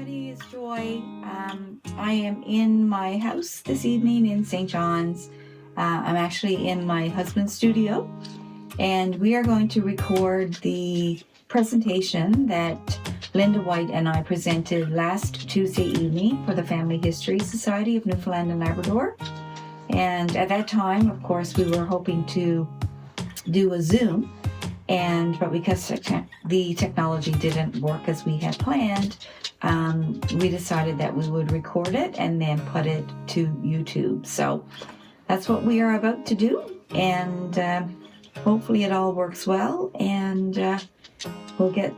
everybody, it's Joy. I am in my house this evening in St. John's. I'm actually in my husband's studio, and we are going to record the presentation that Linda White and I presented last Tuesday evening for the Family History Society of Newfoundland and Labrador. And at that time, of course, we were hoping to do a Zoom, but because the technology didn't work as we had planned, we decided that we would record it and then put it to YouTube. So that's what we are about to do, and hopefully it all works well, and we'll get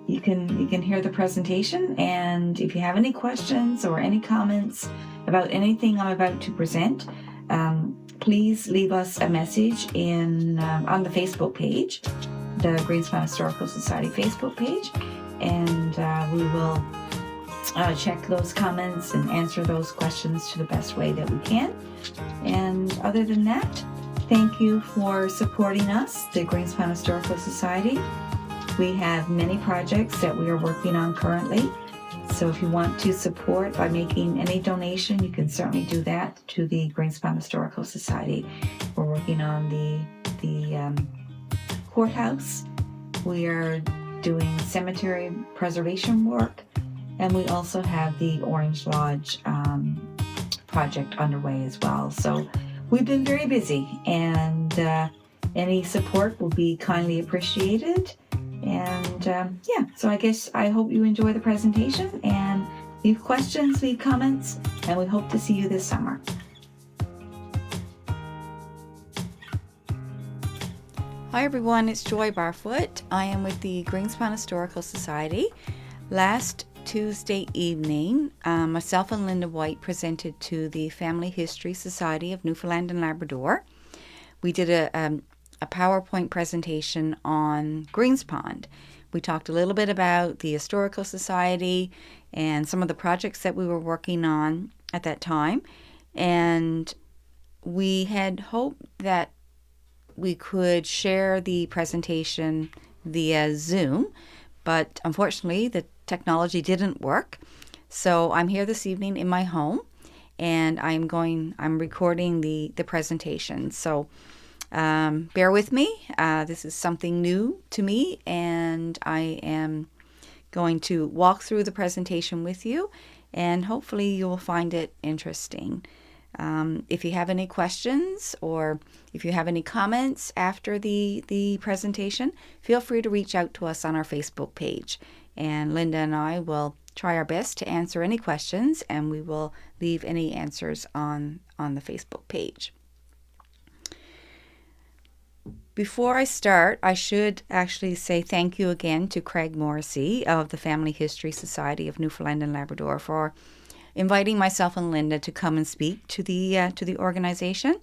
you can hear the presentation. And if you have any questions or any comments about anything I'm about to present, please leave us a message on the Facebook page, the Greenspond Historical Society Facebook page, and we will check those comments and answer those questions to the best way that we can. And other than that, thank you for supporting us, the Greenspond Historical Society. We have many projects that we are working on currently. So if you want to support by making any donation, you can certainly do that to the Greenspond Historical Society. We're working on the courthouse. We are doing cemetery preservation work, and we also have the Orange Lodge project underway as well. So we've been very busy, and any support will be kindly appreciated. And so I hope you enjoy the presentation, and leave questions, leave comments, and we hope to see you this summer. Hi everyone, it's Joy Barfoot. I am with the Greenspond Historical Society. Last Tuesday evening, myself and Linda White presented to the Family History Society of Newfoundland and Labrador. We did a PowerPoint presentation on Greenspond. We talked a little bit about the Historical Society and some of the projects that we were working on at that time. And we had hoped that we could share the presentation via Zoom, but unfortunately the technology didn't work. So I'm here this evening in my home, and I'm recording the presentation. So bear with me. This is something new to me, and I am going to walk through the presentation with you, and hopefully you will find it interesting. If you have any questions or if you have any comments after the presentation, feel free to reach out to us on our Facebook page, and Linda and I will try our best to answer any questions, and we will leave any answers on the Facebook page. Before I start, I should actually say thank you again to Craig Morrissey of the Family History Society of Newfoundland and Labrador for inviting myself and Linda to come and speak to the organization.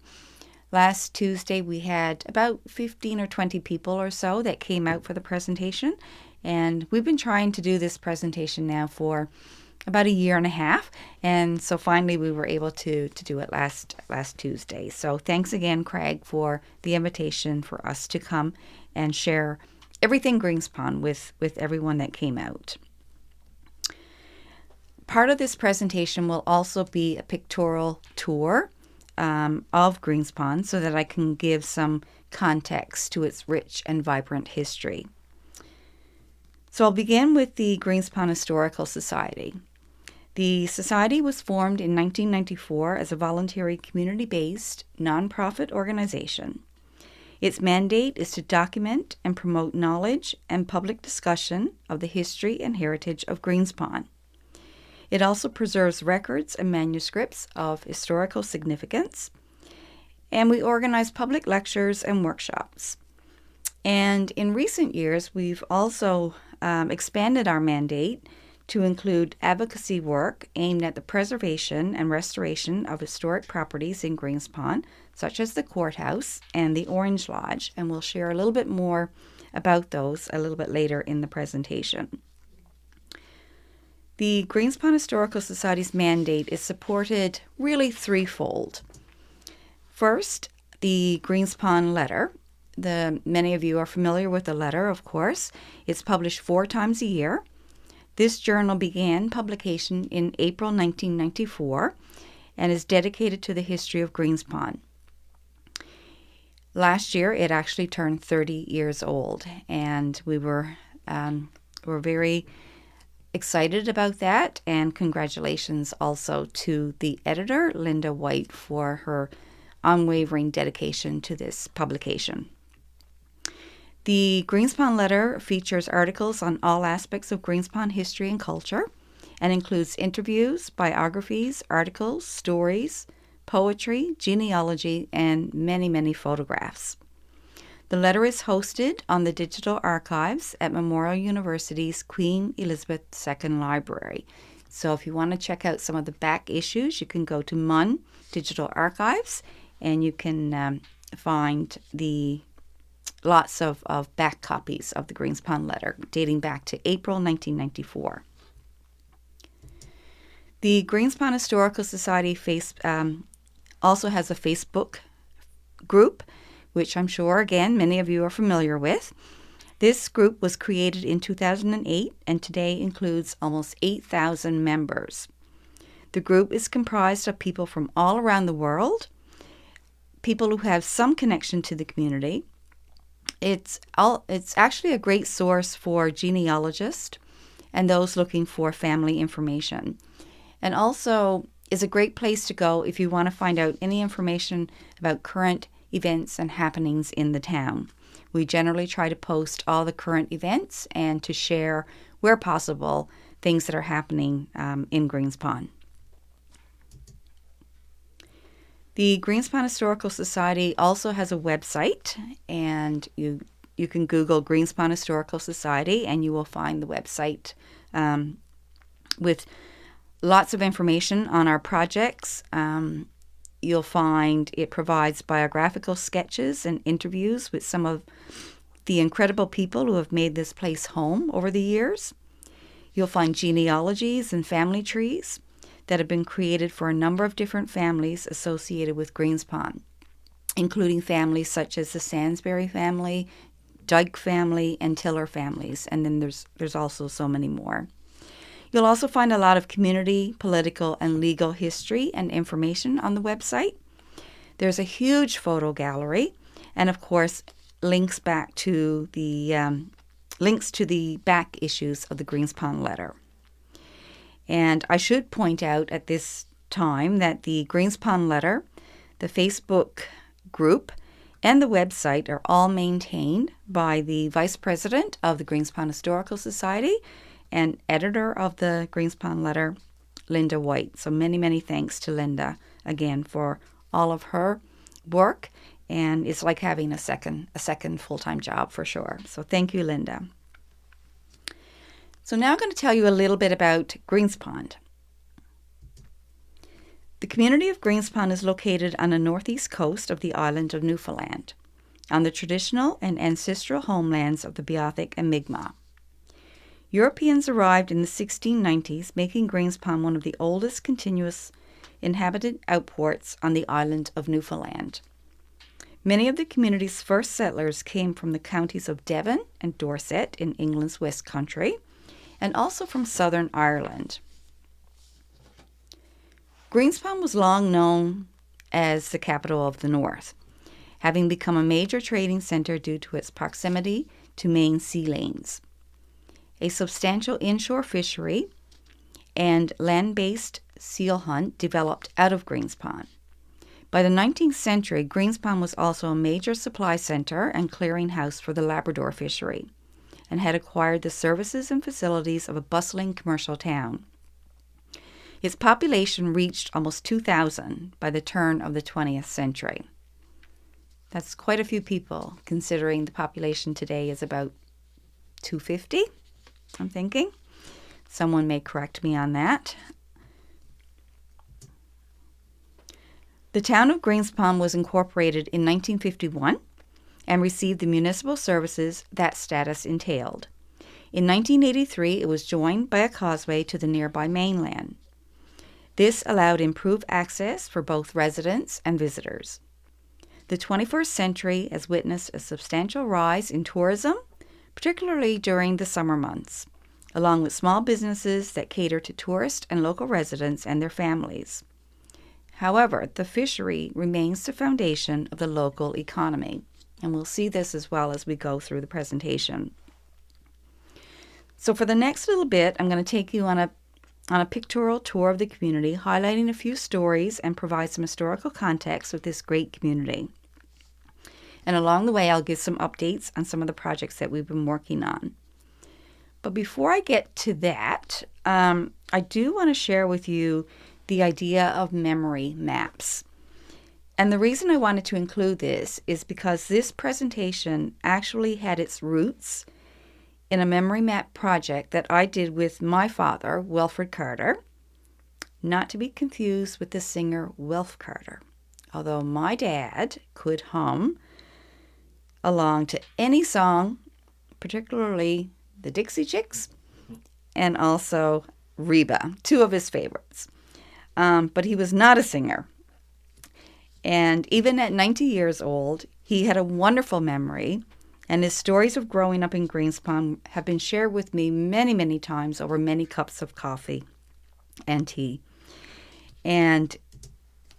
Last Tuesday we had about 15 or 20 people or so that came out for the presentation, and we've been trying to do this presentation now for about a year and a half, and so finally we were able to do it last Tuesday. So thanks again, Craig, for the invitation for us to come and share everything Greenspond with everyone that came out. Part of this presentation will also be a pictorial tour of Greenspond, so that I can give some context to its rich and vibrant history. So I'll begin with the Greenspond Historical Society. The Society was formed in 1994 as a voluntary community-based nonprofit organization. Its mandate is to document and promote knowledge and public discussion of the history and heritage of Greenspond. It also preserves records and manuscripts of historical significance, and we organize public lectures and workshops. And in recent years, we've also expanded our mandate to include advocacy work aimed at the preservation and restoration of historic properties in Greenspond, such as the courthouse and the Orange Lodge, and we'll share a little bit more about those a little bit later in the presentation. The Greenspond Historical Society's mandate is supported really threefold. First, the Greenspond Letter. Many of you are familiar with the letter, of course. It's published 4 times a year. This journal began publication in April 1994 and is dedicated to the history of Greenspond. Last year, it actually turned 30 years old, and we were very excited about that, and congratulations also to the editor, Linda White, for her unwavering dedication to this publication. The Greenspond Letter features articles on all aspects of Greenspond history and culture and includes interviews, biographies, articles, stories, poetry, genealogy, and many, many photographs. The letter is hosted on the digital archives at Memorial University's Queen Elizabeth II Library. So if you want to check out some of the back issues, you can go to MUN Digital Archives and you can find the lots of back copies of the Greenspond Letter dating back to April 1994. The Greenspond Historical Society also has a Facebook group, which I'm sure, again, many of you are familiar with. This group was created in 2008 and today includes almost 8,000 members. The group is comprised of people from all around the world, people who have some connection to the community. It's actually a great source for genealogists and those looking for family information. And also is a great place to go if you want to find out any information about current events and happenings in the town. We generally try to post all the current events and to share, where possible, things that are happening in Greenspond. The Greenspond Historical Society also has a website, and you can Google Greenspond Historical Society and you will find the website with lots of information on our projects. You'll find it provides biographical sketches and interviews with some of the incredible people who have made this place home over the years. You'll find genealogies and family trees that have been created for a number of different families associated with Greenspond, including families such as the Sansbury family, Dyke family, and Tiller families, and then there's also so many more. You'll also find a lot of community, political, and legal history and information on the website. There's a huge photo gallery, and of course, links to the back issues of the Greenspond Letter. And I should point out at this time that the Greenspond Letter, the Facebook group, and the website are all maintained by the Vice President of the Greenspond Historical Society and editor of the Greenspond Letter, Linda White. So many, many thanks to Linda again for all of her work, and it's like having a second full-time job for sure. So thank you, Linda. So now I'm going to tell you a little bit about Greenspond. The community of Greenspond is located on the northeast coast of the island of Newfoundland, on the traditional and ancestral homelands of the Beothuk and Mi'kmaq. Europeans arrived in the 1690s, making Greenspond one of the oldest continuous inhabited outports on the island of Newfoundland. Many of the community's first settlers came from the counties of Devon and Dorset in England's West Country, and also from southern Ireland. Greenspond was long known as the capital of the North, having become a major trading centre due to its proximity to main sea lanes. A substantial inshore fishery and land-based seal hunt developed out of Greenspond. By the 19th century, Greenspond was also a major supply centre and clearinghouse for the Labrador fishery, and had acquired the services and facilities of a bustling commercial town. Its population reached almost 2,000 by the turn of the 20th century. That's quite a few people, considering the population today is about 250, I'm thinking. Someone may correct me on that. The town of Greenspond was incorporated in 1951 and received the municipal services that status entailed. In 1983, it was joined by a causeway to the nearby mainland. This allowed improved access for both residents and visitors. The 21st century has witnessed a substantial rise in tourism, particularly during the summer months, along with small businesses that cater to tourists and local residents and their families. However, the fishery remains the foundation of the local economy, and we'll see this as well as we go through the presentation. So for the next little bit, I'm going to take you on a pictorial tour of the community, highlighting a few stories and provide some historical context of this great community. And along the way, I'll give some updates on some of the projects that we've been working on. But before I get to that, I do want to share with you the idea of memory maps. And the reason I wanted to include this is because this presentation actually had its roots in a memory map project that I did with my father, Wilfred Carter, not to be confused with the singer Wilf Carter, although my dad could hum along to any song, particularly the Dixie Chicks and also Reba, two of his favorites. But he was not a singer. And even at 90 years old, he had a wonderful memory, and his stories of growing up in Greenspond have been shared with me many, many times over many cups of coffee and tea. And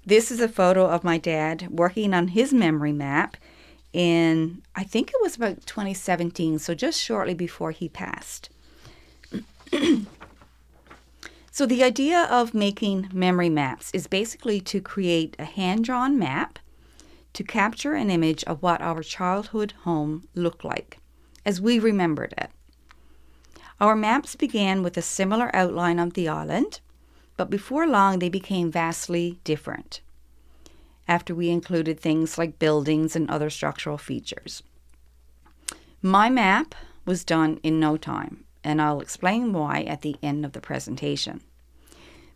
this is a photo of my dad working on his memory map in, I think it was about 2017, so just shortly before he passed. So the idea of making memory maps is basically to create a hand-drawn map to capture an image of what our childhood home looked like, as we remembered it. Our maps began with a similar outline of the island, but before long they became vastly different, after we included things like buildings and other structural features. My map was done in no time, and I'll explain why at the end of the presentation.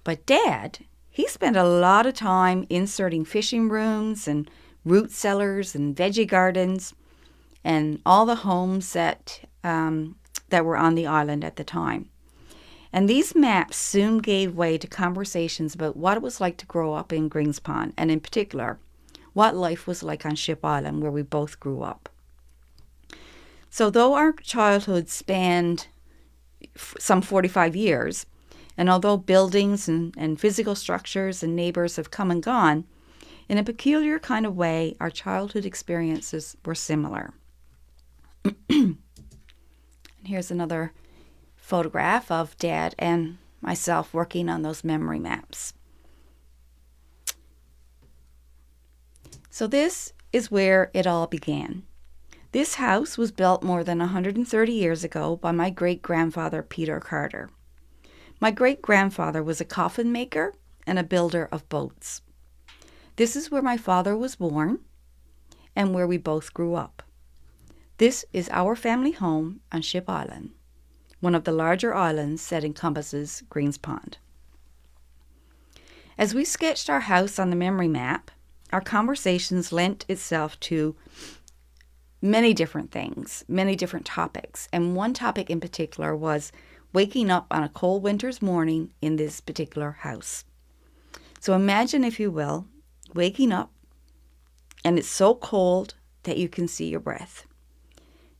But Dad, he spent a lot of time inserting fishing rooms and root cellars and veggie gardens and all the homes that were on the island at the time. And these maps soon gave way to conversations about what it was like to grow up in Greenspond, and in particular, what life was like on Ship Island, where we both grew up. So though our childhood spanned some 45 years, and although buildings and physical structures and neighbors have come and gone, in a peculiar kind of way, our childhood experiences were similar. And here's another photograph of Dad and myself working on those memory maps. So this is where it all began. This house was built more than 130 years ago by my great-grandfather, Peter Carter. My great-grandfather was a coffin maker and a builder of boats. This is where my father was born and where we both grew up. This is our family home on Ship Island, one of the larger islands that encompasses Greenspond. As we sketched our house on the memory map, our conversations lent itself to many different things, many different topics. And one topic in particular was waking up on a cold winter's morning in this particular house. So imagine, if you will, waking up and it's so cold that you can see your breath.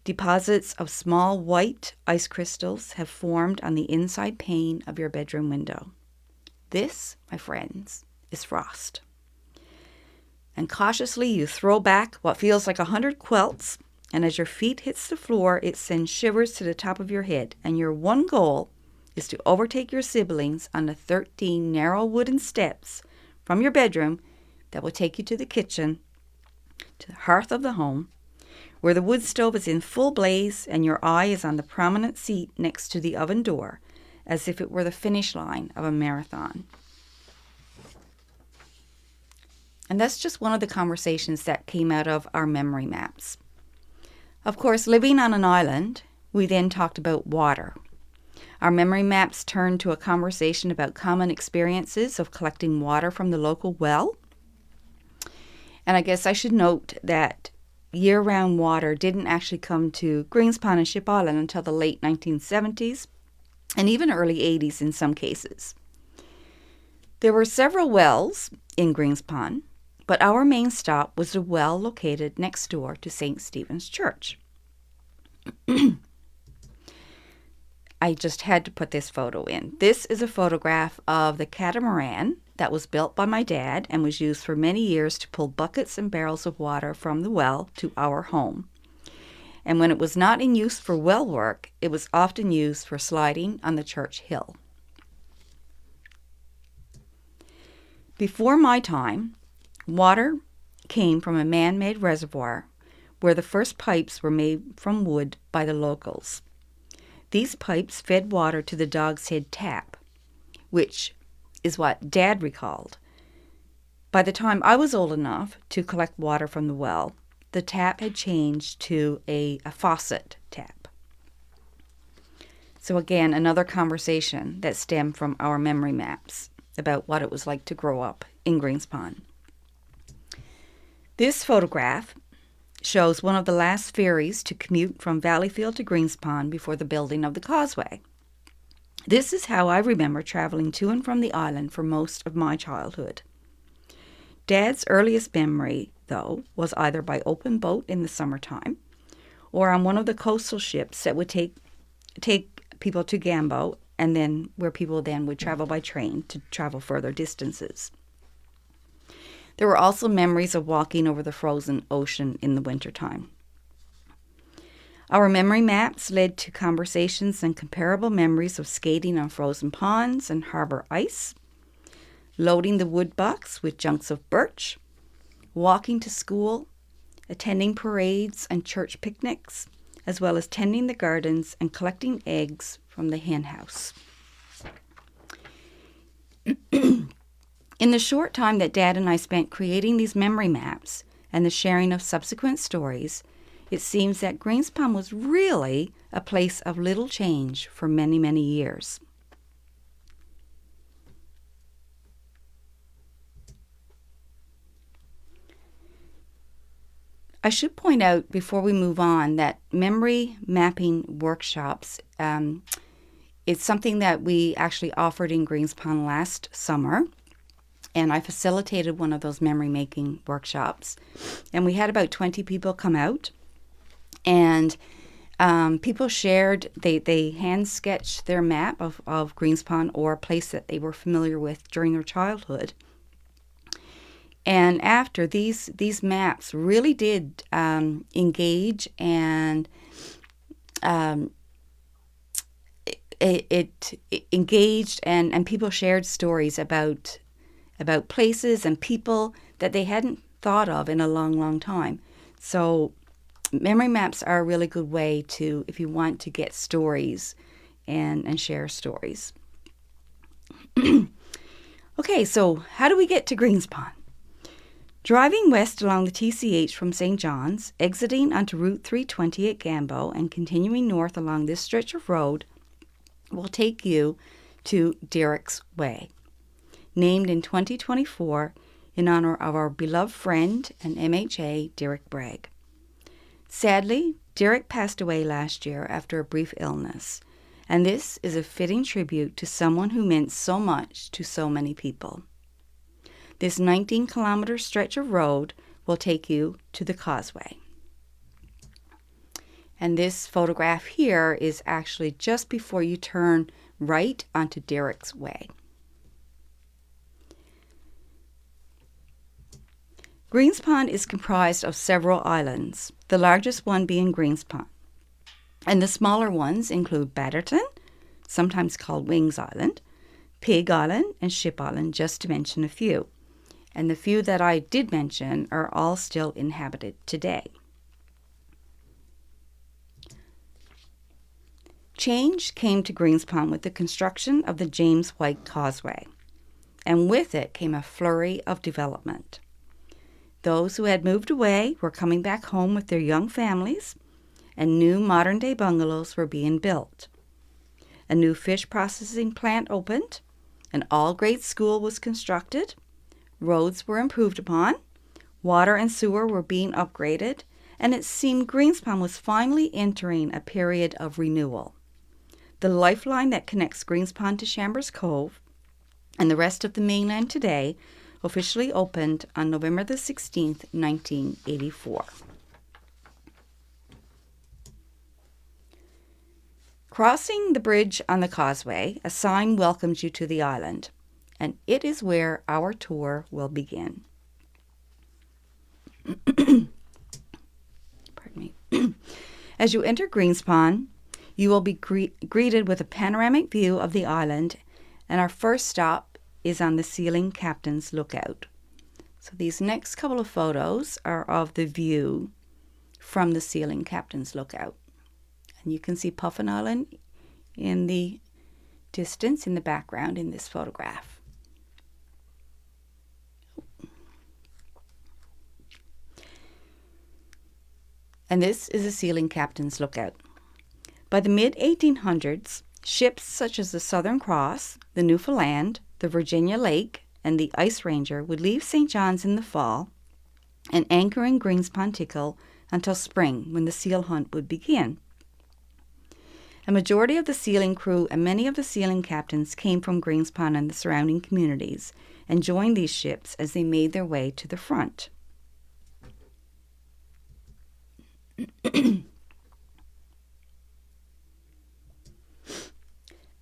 Deposits of small white ice crystals have formed on the inside pane of your bedroom window. This, my friends, is frost. And cautiously you throw back what feels like 100 quilts, and as your feet hits the floor, it sends shivers to the top of your head, and your one goal is to overtake your siblings on the 13 narrow wooden steps from your bedroom that will take you to the kitchen, to the hearth of the home, where the wood stove is in full blaze and your eye is on the prominent seat next to the oven door, as if it were the finish line of a marathon. And that's just one of the conversations that came out of our memory maps. Of course, living on an island, we then talked about water. Our memory maps turned to a conversation about common experiences of collecting water from the local well. And I guess I should note that year-round water didn't actually come to Greenspond and Ship Island until the late 1970s and even early 80s in some cases. There were several wells in Greenspond, but our main stop was the well located next door to St. Stephen's Church. I just had to put this photo in. This is a photograph of the catamaran that was built by my dad and was used for many years to pull buckets and barrels of water from the well to our home. And when it was not in use for well work, it was often used for sliding on the church hill. Before my time, water came from a man-made reservoir where the first pipes were made from wood by the locals. These pipes fed water to the Dog's Head tap, which is what Dad recalled. By the time I was old enough to collect water from the well, the tap had changed to a faucet tap. So again, another conversation that stemmed from our memory maps about what it was like to grow up in Greenspond. This photograph shows one of the last ferries to commute from Valleyfield to Greenspond before the building of the causeway. This is how I remember traveling to and from the island for most of my childhood. Dad's earliest memory, though, was either by open boat in the summertime or on one of the coastal ships that would take people to Gambo, and then where people then would travel by train to travel further distances. There were also memories of walking over the frozen ocean in the wintertime. Our memory maps led to conversations and comparable memories of skating on frozen ponds and harbor ice, loading the wood box with junks of birch, walking to school, attending parades and church picnics, as well as tending the gardens and collecting eggs from the hen house. In the short time that Dad and I spent creating these memory maps and the sharing of subsequent stories, it seems that Greenspond was really a place of little change for many, many years. I should point out before we move on that memory mapping workshops is something that we actually offered in Greenspond last summer. And I facilitated one of those memory making workshops. And we had about 20 people come out. And people shared, they hand sketched their map of Greenspond or a place that they were familiar with during their childhood. And after, these maps really did engage, and it engaged, and people shared stories about places and people that they hadn't thought of in a long, long time. So memory maps are a really good way to, if you want to get stories and share stories. Okay, so how do we get to Greenspond? Driving west along the TCH from St. John's, exiting onto Route 320 at Gambo, and continuing north along this stretch of road will take you to Derek's Way, named in 2024 in honor of our beloved friend and MHA, Derek Bragg. Sadly, Derek passed away last year after a brief illness, and this is a fitting tribute to someone who meant so much to so many people. This 19-kilometer stretch of road will take you to the causeway. And this photograph here is actually just before you turn right onto Derek's Way. Greenspond is comprised of several islands, the largest one being Greenspond. And the smaller ones include Batterton, sometimes called Wings Island, Pig Island, and Ship Island, just to mention a few. And the few that I did mention are all still inhabited today. Change came to Greenspond with the construction of the James White Causeway, and with it came a flurry of development. Those who had moved away were coming back home with their young families, and new modern-day bungalows were being built. A new fish processing plant opened, an all-grade school was constructed, roads were improved upon, water and sewer were being upgraded, and it seemed Greenspond was finally entering a period of renewal. The lifeline that connects Greenspond to Chambers Cove and the rest of the mainland today officially opened on November the 16th, 1984. Crossing the bridge on the causeway, a sign welcomes you to the island, and it is where our tour will begin. Pardon me. As you enter Greenspond, you will be greeted with a panoramic view of the island, and our first stop is on the Sealing Captain's Lookout. So these next couple of photos are of the view from the Sealing Captain's Lookout. And you can see Puffin Island in the distance, in the background in this photograph. And this is the Sealing Captain's Lookout. By the mid-1800s, ships such as the Southern Cross, the Newfoundland, the Virginia Lake, and the Ice Ranger would leave St. John's in the fall and anchor in Greenspond until spring, when the seal hunt would begin. A majority of the sealing crew and many of the sealing captains came from Greenspond and the surrounding communities and joined these ships as they made their way to the front.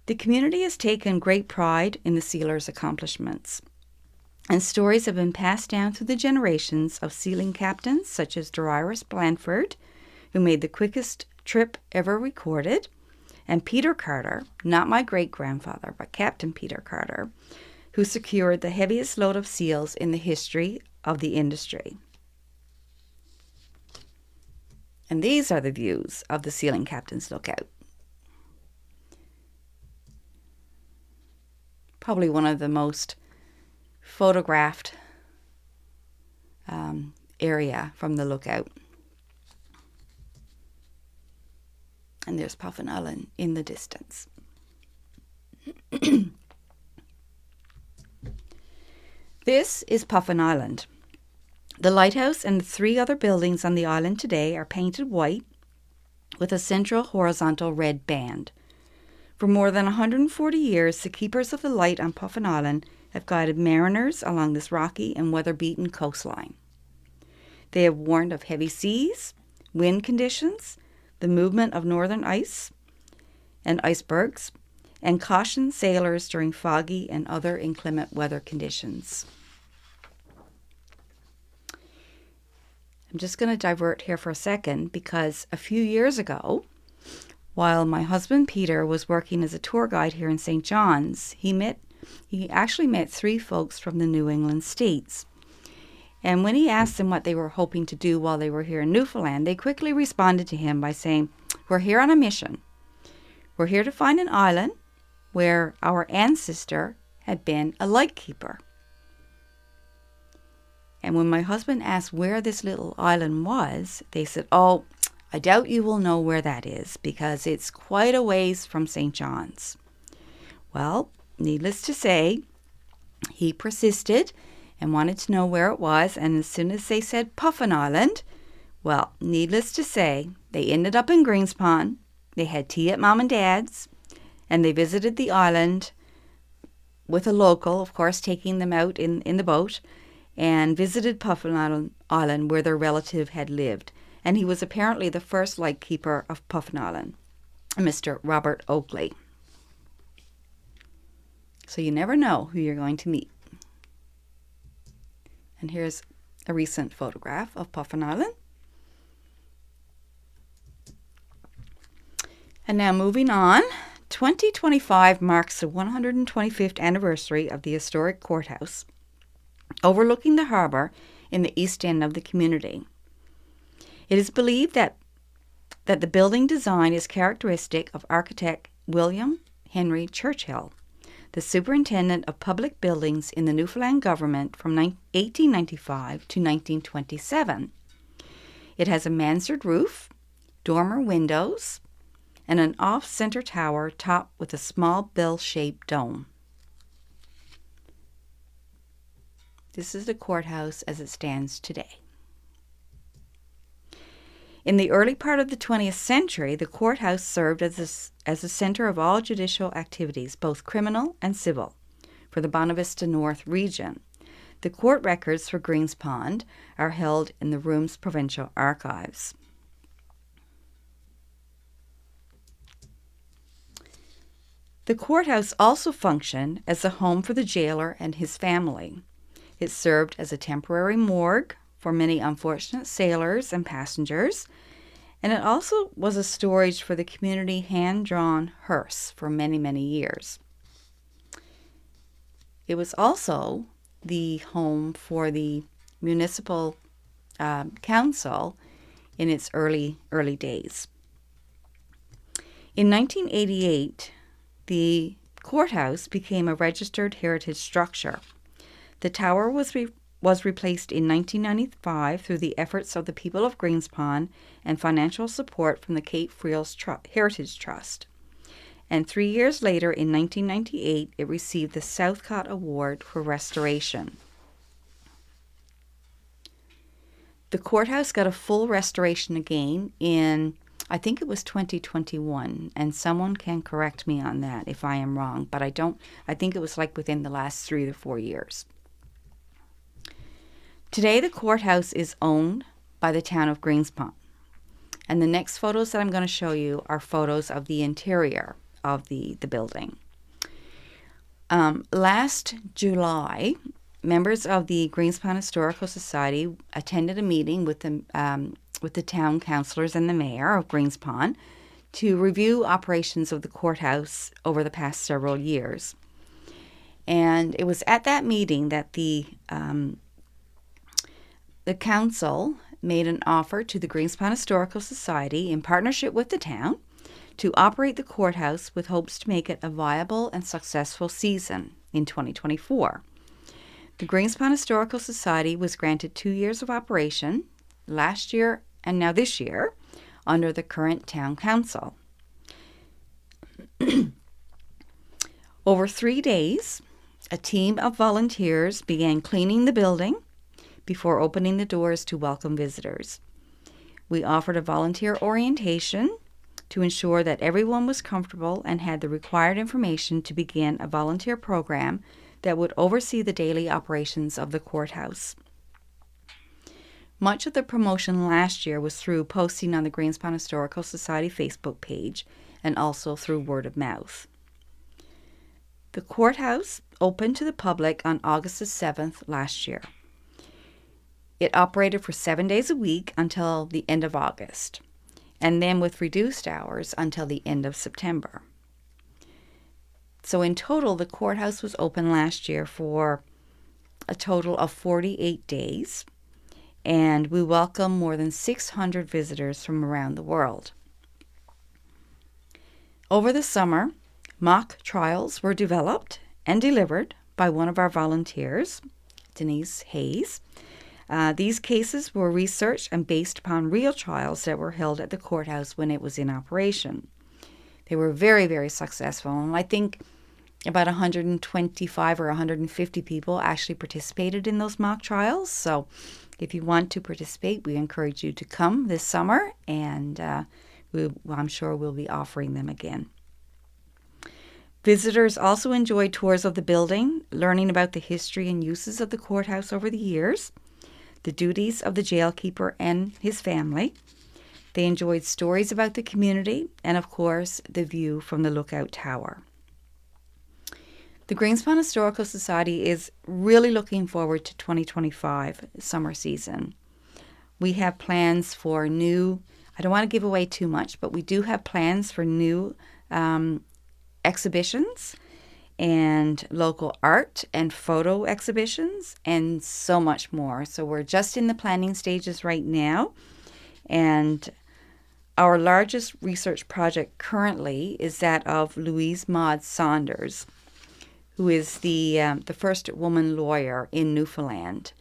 The community has taken great pride in the sealers' accomplishments, and stories have been passed down through the generations of sealing captains such as Darius Blandford, who made the quickest trip ever recorded, and Peter Carter, not my great-grandfather, but Captain Peter Carter, who secured the heaviest load of seals in the history of the industry. And these are the views of the Sealing Captain's Lookout. Probably one of the most photographed area from the lookout. And there's Puffin Island in the distance. This is Puffin Island. The lighthouse and the 3 other buildings on the island today are painted white with a central horizontal red band. For more than 140 years, the keepers of the light on Puffin Island have guided mariners along this rocky and weather-beaten coastline. They have warned of heavy seas, wind conditions, the movement of northern ice and icebergs, and cautioned sailors during foggy and other inclement weather conditions. I'm just going to divert here for a second because a few years ago, while my husband Peter was working as a tour guide here in St. John's, he actually met 3 folks from the New England states. And when he asked them what they were hoping to do while they were here in Newfoundland, they quickly responded to him by saying, "We're here on a mission. We're here to find an island where our ancestor had been a lightkeeper." And when my husband asked where this little island was, they said, "Oh, I doubt you will know where that is because it's quite a ways from St. John's." Well, needless to say, he persisted and wanted to know where it was, and as soon as they said Puffin Island, well, needless to say, they ended up in Greenspond. They had tea at Mom and Dad's, and they visited the island with a local, of course, taking them out in the boat, and visited Puffin Island where their relative had lived. And he was apparently the first lightkeeper of Puffin Island, Mr. Robert Oakley. So you never know who you're going to meet. And here's a recent photograph of Puffin Island. And now moving on, 2025 marks the 125th anniversary of the historic courthouse, overlooking the harbour in the east end of the community. It is believed that the building design is characteristic of architect William Henry Churchill, the superintendent of public buildings in the Newfoundland government from 1895 to 1927. It has a mansard roof, dormer windows, and an off-center tower topped with a small bell-shaped dome. This is the courthouse as it stands today. In the early part of the 20th century, the courthouse served as a center of all judicial activities, both criminal and civil, for the Bonavista North region. The court records for Greenspond are held in the room's provincial archives. The courthouse also functioned as a home for the jailer and his family. It served as a temporary morgue for many unfortunate sailors and passengers, and it also was a storage for the community hand-drawn hearse for many, many years. It was also the home for the municipal council in its early days. In 1988, the courthouse became a registered heritage structure. The tower was replaced in 1995 through the efforts of the people of Greenspond and financial support from the Cape Friels Heritage Trust. And 3 years later, in 1998, it received the Southcott Award for restoration. The courthouse got a full restoration again in, I think it was 2021, and someone can correct me on that if I am wrong, but I think it was like within the last 3 to 4 years. Today, the courthouse is owned by the town of Greenspond, and the next photos that I'm going to show you are photos of the interior of the building. Last July, members of the Greenspond Historical Society attended a meeting with the town councillors and the mayor of Greenspond to review operations of the courthouse over the past several years. And it was at that meeting that the council made an offer to the Greenspond Historical Society in partnership with the town to operate the courthouse with hopes to make it a viable and successful season in 2024. The Greenspond Historical Society was granted 2 years of operation last year and now this year under the current town council. Over 3 days, a team of volunteers began cleaning the building before opening the doors to welcome visitors. We offered a volunteer orientation to ensure that everyone was comfortable and had the required information to begin a volunteer program that would oversee the daily operations of the courthouse. Much of the promotion last year was through posting on the Greenspond Historical Society Facebook page and also through word of mouth. The courthouse opened to the public on August the 7th last year. It operated for 7 days a week until the end of August, and then with reduced hours until the end of September. So in total, the courthouse was open last year for a total of 48 days, and we welcome more than 600 visitors from around the world. Over the summer, mock trials were developed and delivered by one of our volunteers, Denise Hayes. These cases were researched and based upon real trials that were held at the courthouse when it was in operation. They were very, very successful, and I think about 125 or 150 people actually participated in those mock trials. So if you want to participate, we encourage you to come this summer, and I'm sure we'll be offering them again. Visitors also enjoyed tours of the building, learning about the history and uses of the courthouse over the years, the duties of the jailkeeper and his family. They enjoyed stories about the community and, of course, the view from the lookout tower. The Greenspond Historical Society is really looking forward to 2025 summer season. We have plans for new, I don't want to give away too much, but we do have plans for new exhibitions and local art and photo exhibitions and so much more. So we're just in the planning stages right now, and our largest research project currently is that of Louise Maud Saunders, who is the first woman lawyer in Newfoundland,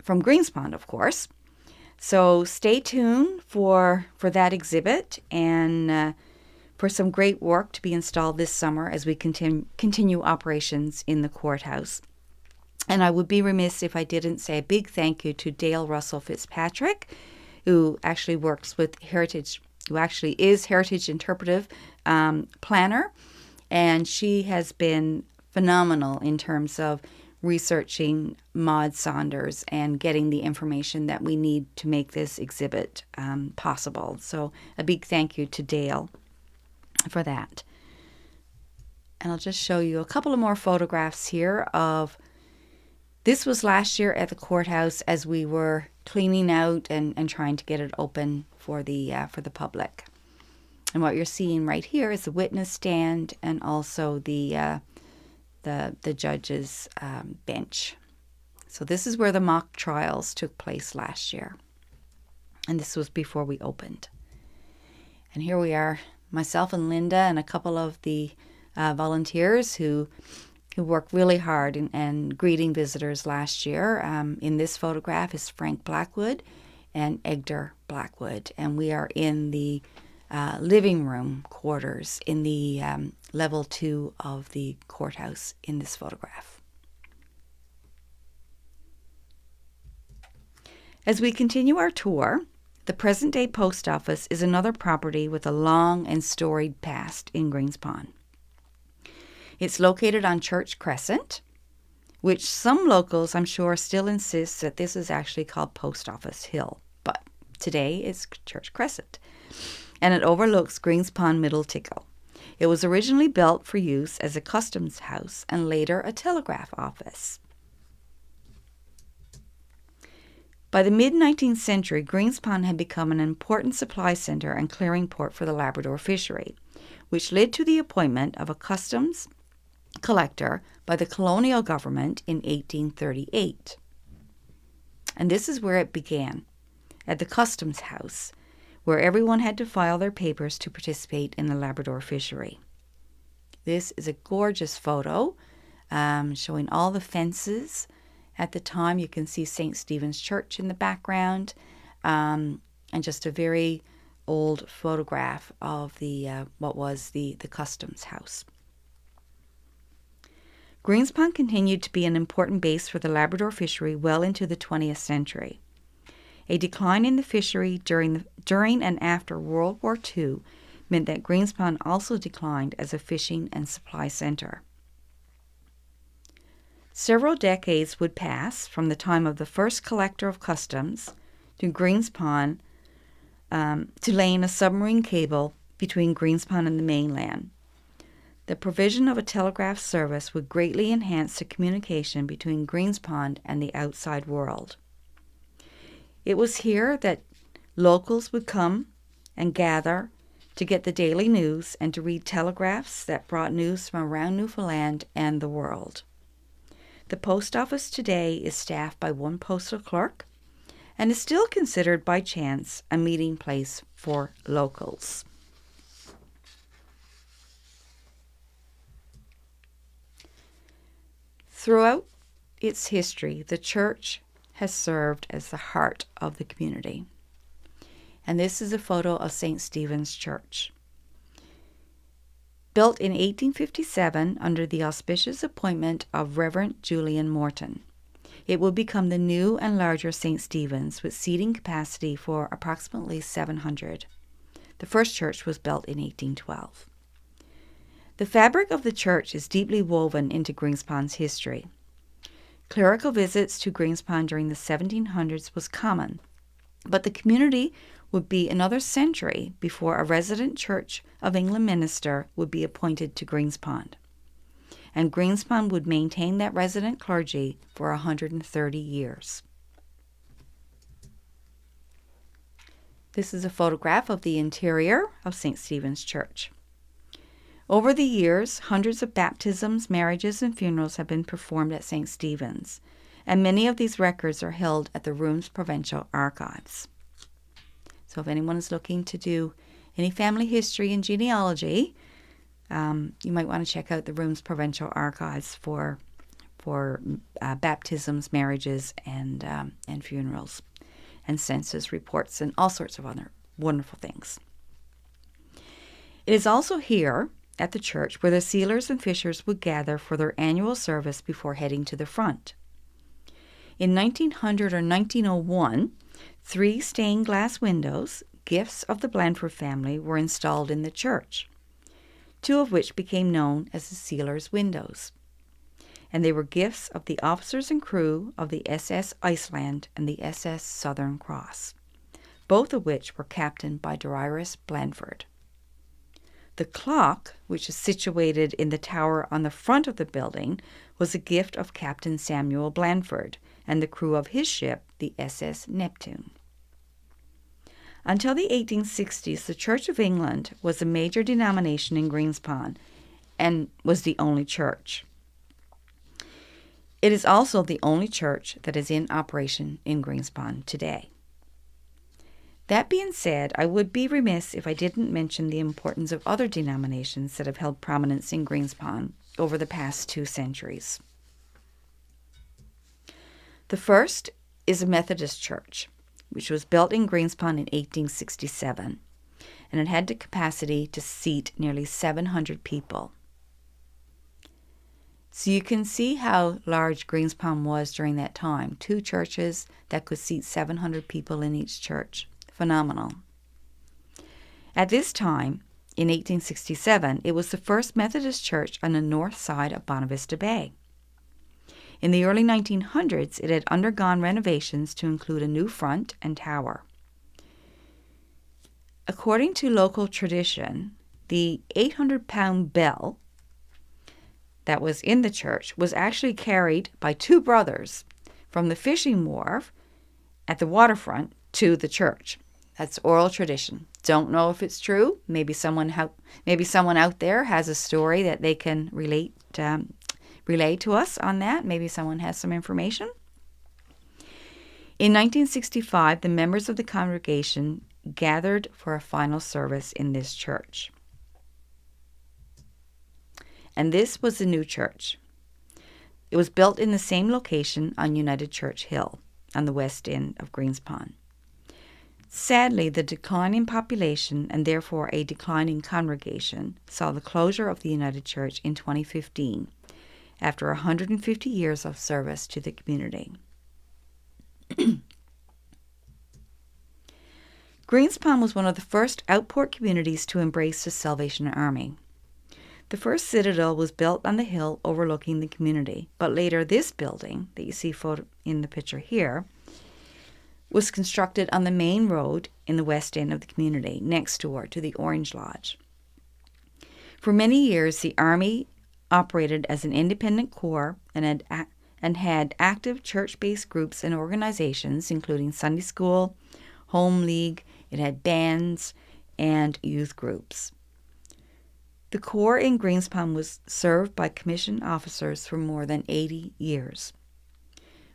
from Greenspond, of course. So stay tuned for that exhibit and for some great work to be installed this summer as we continue operations in the courthouse. And I would be remiss if I didn't say a big thank you to Dale Russell Fitzpatrick, who actually works with Heritage, who actually is Heritage Interpretive Planner, and she has been phenomenal in terms of researching Maud Saunders and getting the information that we need to make this exhibit possible. So a big thank you to Dale for that. And I'll just show you a couple of more photographs here of, this was last year at the courthouse as we were cleaning out and trying to get it open for the public. And what you're seeing right here is the witness stand and also the judge's bench. So this is where the mock trials took place last year. And this was before we opened. And here we are, myself and Linda and a couple of the volunteers who worked really hard and greeting visitors last year. In this photograph is Frank Blackwood and Edgar Blackwood. And we are in the living room quarters in the level 2 of the courthouse in this photograph. As we continue our tour, the present-day post office is another property with a long and storied past in Greenspond. It's located on Church Crescent, which some locals, I'm sure, still insist that this is actually called Post Office Hill, but today it's Church Crescent, and it overlooks Greenspond Middle Tickle. It was originally built for use as a customs house and later a telegraph office. By the mid-19th century, Greenspond had become an important supply center and clearing port for the Labrador fishery, which led to the appointment of a customs collector by the colonial government in 1838. And this is where it began, at the customs house, where everyone had to file their papers to participate in the Labrador fishery. This is a gorgeous photo showing all the fences. At the time, you can see St. Stephen's Church in the background, and just a very old photograph of the what was the customs house. Greenspond continued to be an important base for the Labrador fishery well into the 20th century. A decline in the fishery during and after World War II meant that Greenspond also declined as a fishing and supply center. Several decades would pass from the time of the first collector of customs to Greenspond to laying a submarine cable between Greenspond and the mainland. The provision of a telegraph service would greatly enhance the communication between Greenspond and the outside world. It was here that locals would come and gather to get the daily news and to read telegraphs that brought news from around Newfoundland and the world. The post office today is staffed by one postal clerk and is still considered by chance a meeting place for locals. Throughout its history, the church has served as the heart of the community. And this is a photo of St. Stephen's Church. Built in 1857 under the auspicious appointment of Reverend Julian Morton. It will become the new and larger St. Stephen's with seating capacity for approximately 700. The first church was built in 1812. The fabric of the church is deeply woven into Greenspond's history. Clerical visits to Greenspond during the 1700s was common, but the community would be another century before a resident Church of England minister would be appointed to Greenspond. And Greenspond would maintain that resident clergy for 130 years. This is a photograph of the interior of St. Stephen's Church. Over the years, hundreds of baptisms, marriages, and funerals have been performed at St. Stephen's, and many of these records are held at the Room's Provincial Archives. So if anyone is looking to do any family history and genealogy, you might want to check out the Room's Provincial Archives for baptisms, marriages, and funerals, and census reports, and all sorts of other wonderful things. It is also here at the church where the sealers and fishers would gather for their annual service before heading to the front. In 1900 or 1901, 3 stained glass windows, gifts of the Blandford family, were installed in the church, 2 of which became known as the sealers' windows. And they were gifts of the officers and crew of the SS Iceland and the SS Southern Cross, both of which were captained by Darius Blandford. The clock, which is situated in the tower on the front of the building, was a gift of Captain Samuel Blandford and the crew of his ship, the SS Neptune. Until the 1860s, the Church of England was a major denomination in Greenspond and was the only church. It is also the only church that is in operation in Greenspond today. That being said, I would be remiss if I didn't mention the importance of other denominations that have held prominence in Greenspond over the past 2 centuries. The first is a Methodist church, which was built in Greenspond in 1867, and it had the capacity to seat nearly 700 people. So you can see how large Greenspond was during that time. 2 churches that could seat 700 people in each church. Phenomenal. At this time, in 1867, it was the first Methodist church on the north side of Bonavista Bay. In the early 1900s, it had undergone renovations to include a new front and tower. According to local tradition, the 800-pound bell that was in the church was actually carried by 2 brothers from the fishing wharf at the waterfront to the church. That's oral tradition. Don't know if it's true. Maybe someone out there has a story that they can relay to us on that. Maybe someone has some information. In 1965, the members of the congregation gathered for a final service in this church. And this was the new church. It was built in the same location on United Church Hill on the west end of Greenspond. Sadly, the declining population and therefore a declining congregation saw the closure of the United Church in 2015 after 150 years of service to the community. Greenspond was one of the first Outport communities to embrace the Salvation Army. The first citadel was built on the hill overlooking the community, but later this building that you see in the picture here was constructed on the main road in the west end of the community, next door to the Orange Lodge. For many years, the Army operated as an independent corps and had active church-based groups and organizations, including Sunday School, Home League. It had bands and youth groups. The Corps in Greenspond was served by commissioned officers for more than 80 years.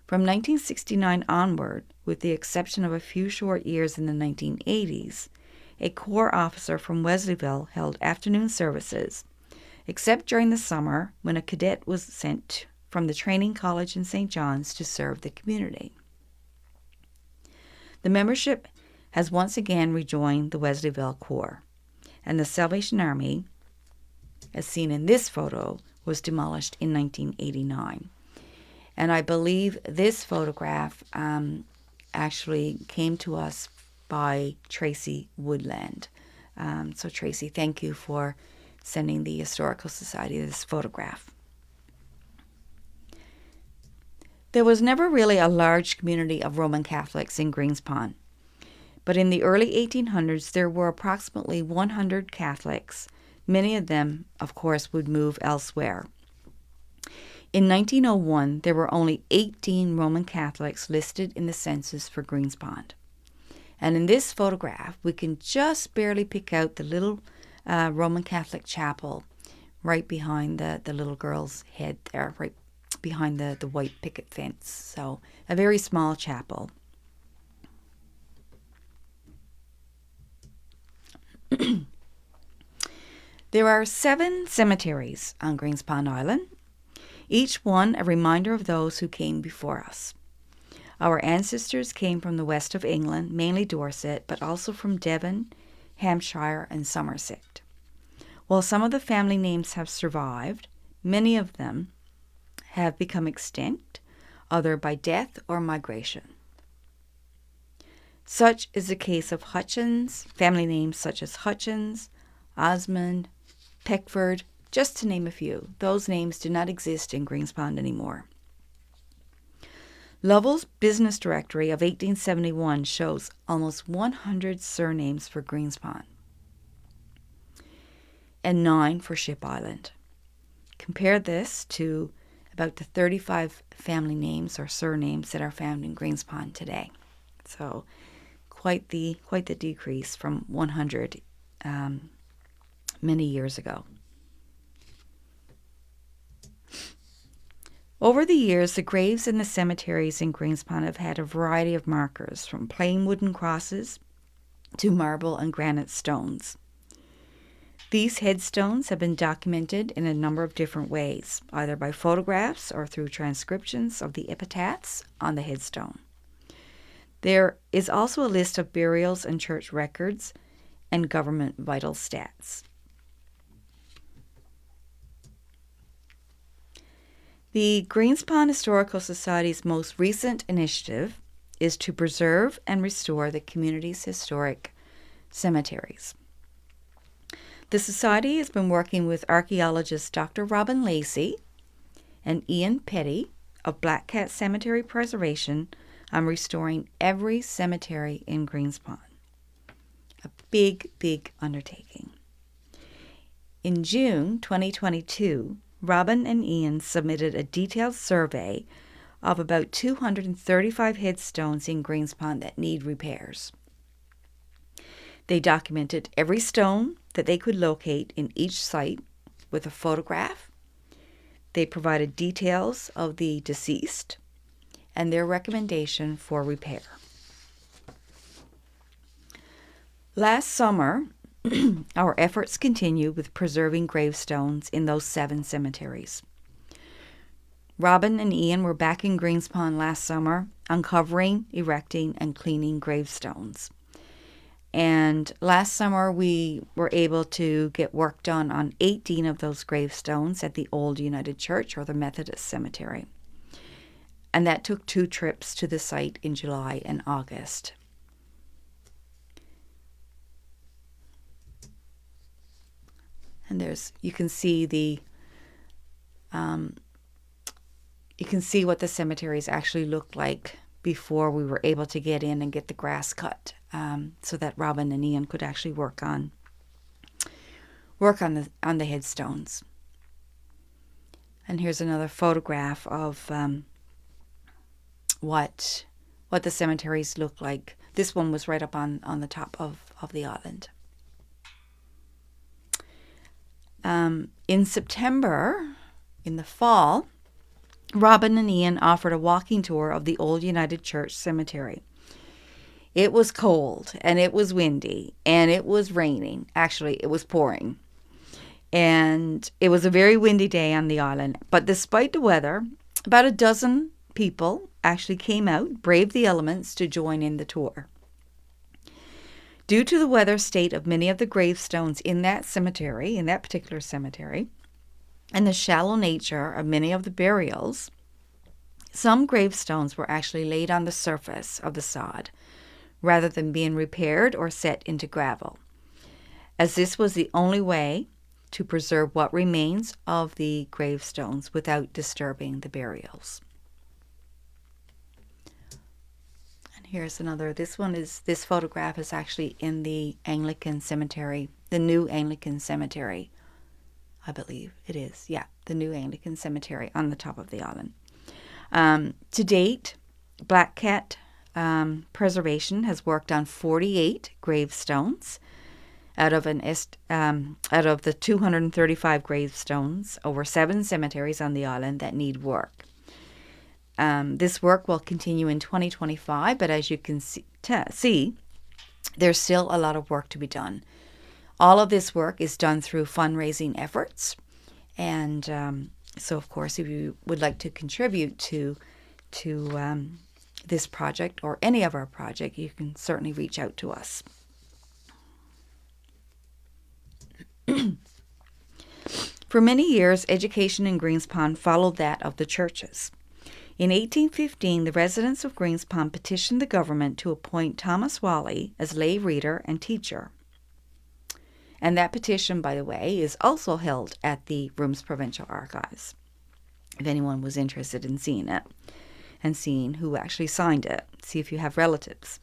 From 1969 onward, with the exception of a few short years in the 1980s, a Corps officer from Wesleyville held afternoon services, except during the summer when a cadet was sent from the training college in St. John's to serve the community. The membership has once again rejoined the Wesleyville Corps, and the Salvation Army, as seen in this photo, was demolished in 1989. And I believe this photograph actually came to us by Tracy Woodland. So Tracy, thank you for sending the Historical Society this photograph. There was never really a large community of Roman Catholics in Greenspond, but in the early 1800s there were approximately 100 Catholics. Many of them, of course, would move elsewhere. In 1901, there were only 18 Roman Catholics listed in the census for Greenspond. And in this photograph, we can just barely pick out the little Roman Catholic chapel right behind the little girl's head there, right behind the white picket fence. So a very small chapel. There are 7 cemeteries on Greenspond Island, each one a reminder of those who came before us. Our ancestors came from the west of England, mainly Dorset, but also from Devon, Hampshire, and Somerset. While some of the family names have survived, many of them have become extinct, either by death or migration. Such is the case of Hutchins, family names such as Hutchins, Osmond, Peckford, just to name a few. Those names do not exist in Greenspond anymore. Lovell's business directory of 1871 shows almost 100 surnames for Greenspond. and 9 for Ship Island. Compare this to about the 35 family names or surnames that are found in Greenspond today. So quite the decrease from 100 many years ago. Over the years, the graves in the cemeteries in Greenspond have had a variety of markers, from plain wooden crosses to marble and granite stones. These headstones have been documented in a number of different ways, either by photographs or through transcriptions of the epitaphs on the headstone. There is also a list of burials and church records and government vital stats. The Greenspond Historical Society's most recent initiative is to preserve and restore the community's historic cemeteries. The Society has been working with archaeologists Dr. Robin Lacey and Ian Petty of Black Cat Cemetery Preservation on restoring every cemetery in Greenspond. A big, big undertaking. In June 2022, Robin and Ian submitted a detailed survey of about 235 headstones in Greenspond that need repairs. They documented every stone that they could locate in each site with a photograph. They provided details of the deceased and their recommendation for repair. Last summer, our efforts continued with preserving gravestones in those 7 cemeteries. Robin and Ian were back in Greenspond last summer, uncovering, erecting, and cleaning gravestones. And last summer, we were able to get work done on 18 of those gravestones at the Old United Church, or the Methodist Cemetery. And that took 2 trips to the site in July and August. And you can see what the cemeteries actually looked like before we were able to get in and get the grass cut, so that Robin and Ian could actually work on the headstones. And here's another photograph of what the cemeteries look like. This one was right up on the top of the island. In September, in the fall, Robin and Ian offered a walking tour of the Old United Church Cemetery. It was cold, and it was windy, and it was raining. Actually, it was pouring. And it was a very windy day on the island. But despite the weather, about a dozen people actually came out, braved the elements to join in the tour. Due to the weather state of many of the gravestones in that particular cemetery, and the shallow nature of many of the burials, some gravestones were actually laid on the surface of the sod rather than being repaired or set into gravel, as this was the only way to preserve what remains of the gravestones without disturbing the burials. Here's another. This photograph is actually in the Anglican cemetery, the new Anglican cemetery, I believe it is. Yeah, the new Anglican cemetery on the top of the island. To date, Black Cat Preservation has worked on 48 gravestones out of the 235 gravestones over 7 cemeteries on the island that need work. This work will continue in 2025, but as you can see, there's still a lot of work to be done. All of this work is done through fundraising efforts, and so of course, if you would like to contribute to this project or any of our project, you can certainly reach out to us. For many years, education in Greenspond followed that of the churches. In 1815, the residents of Greenspond petitioned the government to appoint Thomas Whalley as lay reader and teacher. And that petition, by the way, is also held at the Rooms Provincial Archives, if anyone was interested in seeing it and seeing who actually signed it, see if you have relatives.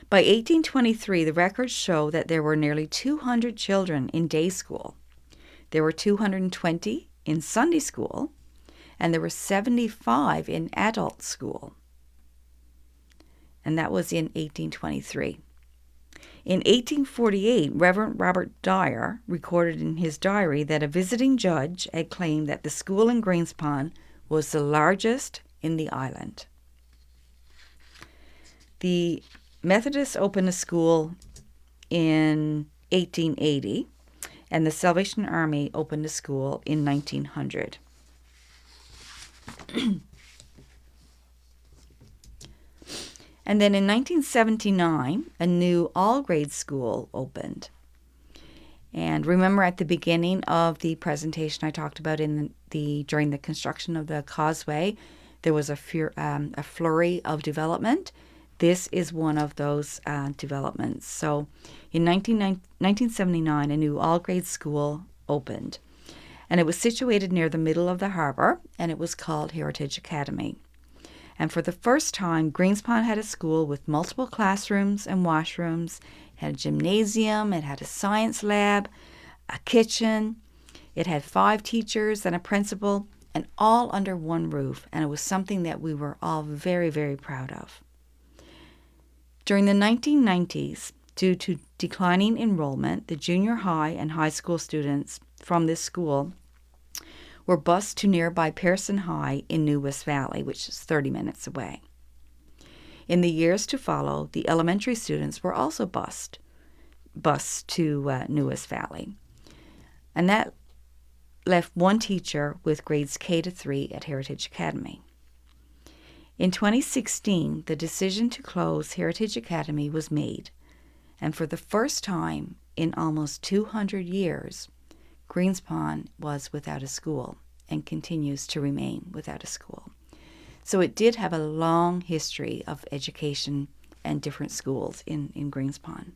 By 1823, the records show that there were nearly 200 children in day school. There were 220 in Sunday school, and there were 75 in adult school. And that was in 1823. In 1848, Reverend Robert Dyer recorded in his diary that a visiting judge had claimed that the school in Greenspond was the largest in the island. The Methodists opened a school in 1880, and the Salvation Army opened a school in 1900. And then in 1979, a new all-grade school opened. And remember at the beginning of the presentation I talked about during the construction of the causeway, there was a flurry of development. This is one of those developments. So in 1979, a new all-grade school opened. And it was situated near the middle of the harbour, and it was called Heritage Academy. And for the first time, Greenspond had a school with multiple classrooms and washrooms. It had a gymnasium, it had a science lab, a kitchen. It had 5 teachers and a principal, and all under one roof. And it was something that we were all very, very proud of. During the 1990s, due to declining enrollment, the junior high and high school students from this school were bused to nearby Pearson High in New West Valley, which is 30 minutes away. In the years to follow, the elementary students were also bused to New West Valley. And that left one teacher with grades K to 3 at Heritage Academy. In 2016, the decision to close Heritage Academy was made, and for the first time in almost 200 years, Greenspond was without a school and continues to remain without a school. So it did have a long history of education and different schools in Greenspond.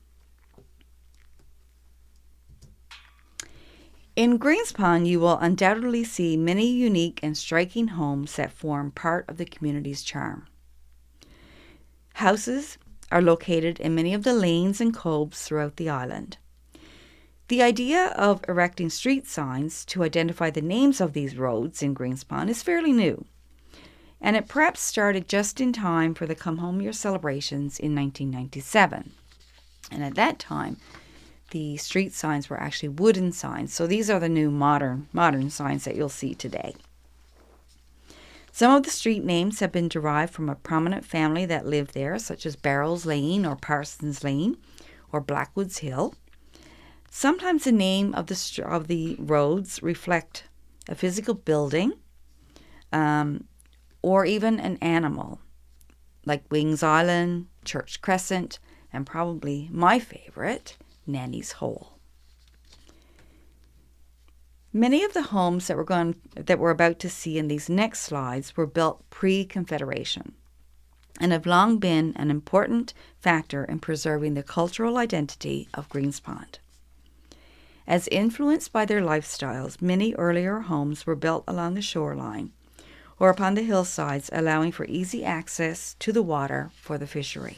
In Greenspond, you will undoubtedly see many unique and striking homes that form part of the community's charm. Houses are located in many of the lanes and coves throughout the island. The idea of erecting street signs to identify the names of these roads in Greenspond is fairly new, and it perhaps started just in time for the Come Home Year celebrations in 1997. And at that time, the street signs were actually wooden signs, so these are the new modern signs that you'll see today. Some of the street names have been derived from a prominent family that lived there, such as Barrows Lane or Parsons Lane or Blackwood's Hill. Sometimes the name of the roads reflect a physical building or even an animal, like Wings Island, Church Crescent, and probably my favorite, Nanny's Hole. Many of the homes that we're about to see in these next slides were built pre-Confederation and have long been an important factor in preserving the cultural identity of Greenspond. As influenced by their lifestyles, many earlier homes were built along the shoreline or upon the hillsides, allowing for easy access to the water for the fishery.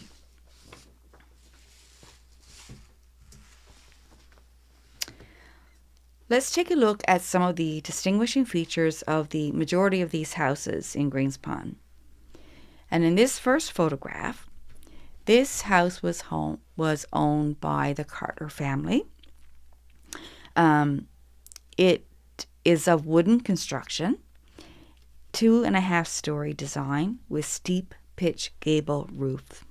Let's take a look at some of the distinguishing features of the majority of these houses in Greenspond. And in this first photograph, this house was owned by the Carter family. It is of wooden construction, 2.5-story design with steep pitch gable roof.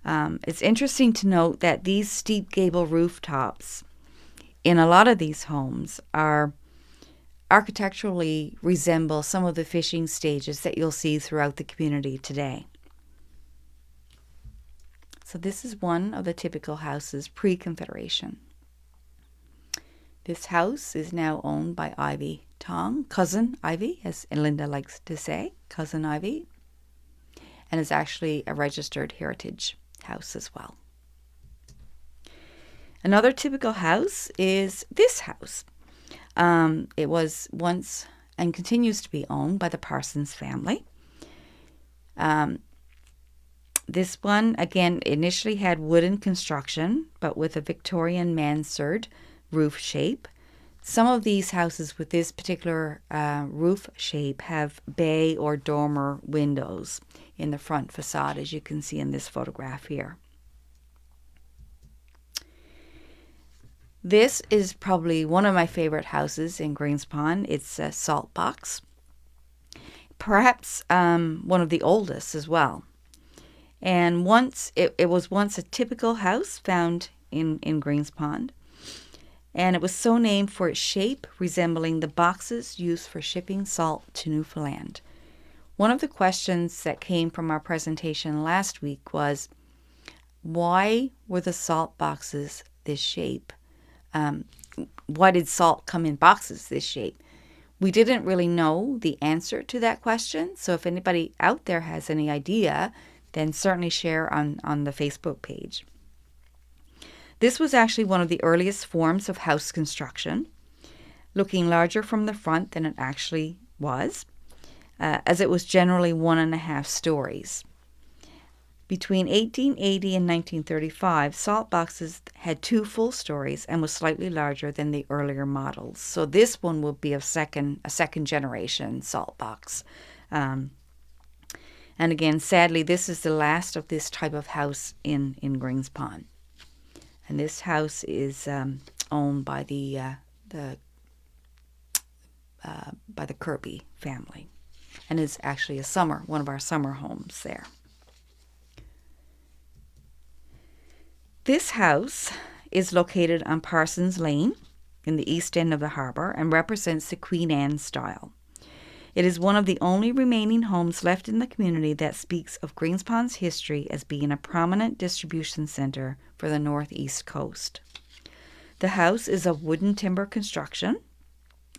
It's interesting to note that these steep gable rooftops in a lot of these homes are architecturally resemble some of the fishing stages that you'll see throughout the community today. So this is one of the typical houses pre-Confederation. This house is now owned by Ivy Tong, Cousin Ivy, as Linda likes to say, Cousin Ivy, and is actually a registered heritage house as well. Another typical house is this house. It was once and continues to be owned by the Parsons family. This one, again, initially had wooden construction, but with a Victorian mansard roof shape. Some of these houses with this particular roof shape have bay or dormer windows in the front facade, as you can see in this photograph here. This is probably one of my favorite houses in Greenspond. It's a saltbox, perhaps one of the oldest as well. And it was once a typical house found in Greenspond. And it was so named for its shape, resembling the boxes used for shipping salt to Newfoundland. One of the questions that came from our presentation last week was, why were the salt boxes this shape? Why did salt come in boxes this shape? We didn't really know the answer to that question. So if anybody out there has any idea, then certainly share on the Facebook page. This was actually one of the earliest forms of house construction, looking larger from the front than it actually was, as it was generally 1.5 stories. Between 1880 and 1935, salt boxes had 2 full stories and was slightly larger than the earlier models. So this one will be a second generation salt box. And again, sadly, this is the last of this type of house in Greenspond. And this house is owned by the Kirby family, and is actually one of our summer homes there. This house is located on Parsons Lane in the east end of the harbour and represents the Queen Anne style. It is one of the only remaining homes left in the community that speaks of Greenspond's history as being a prominent distribution centre for the northeast coast. The house is of wooden timber construction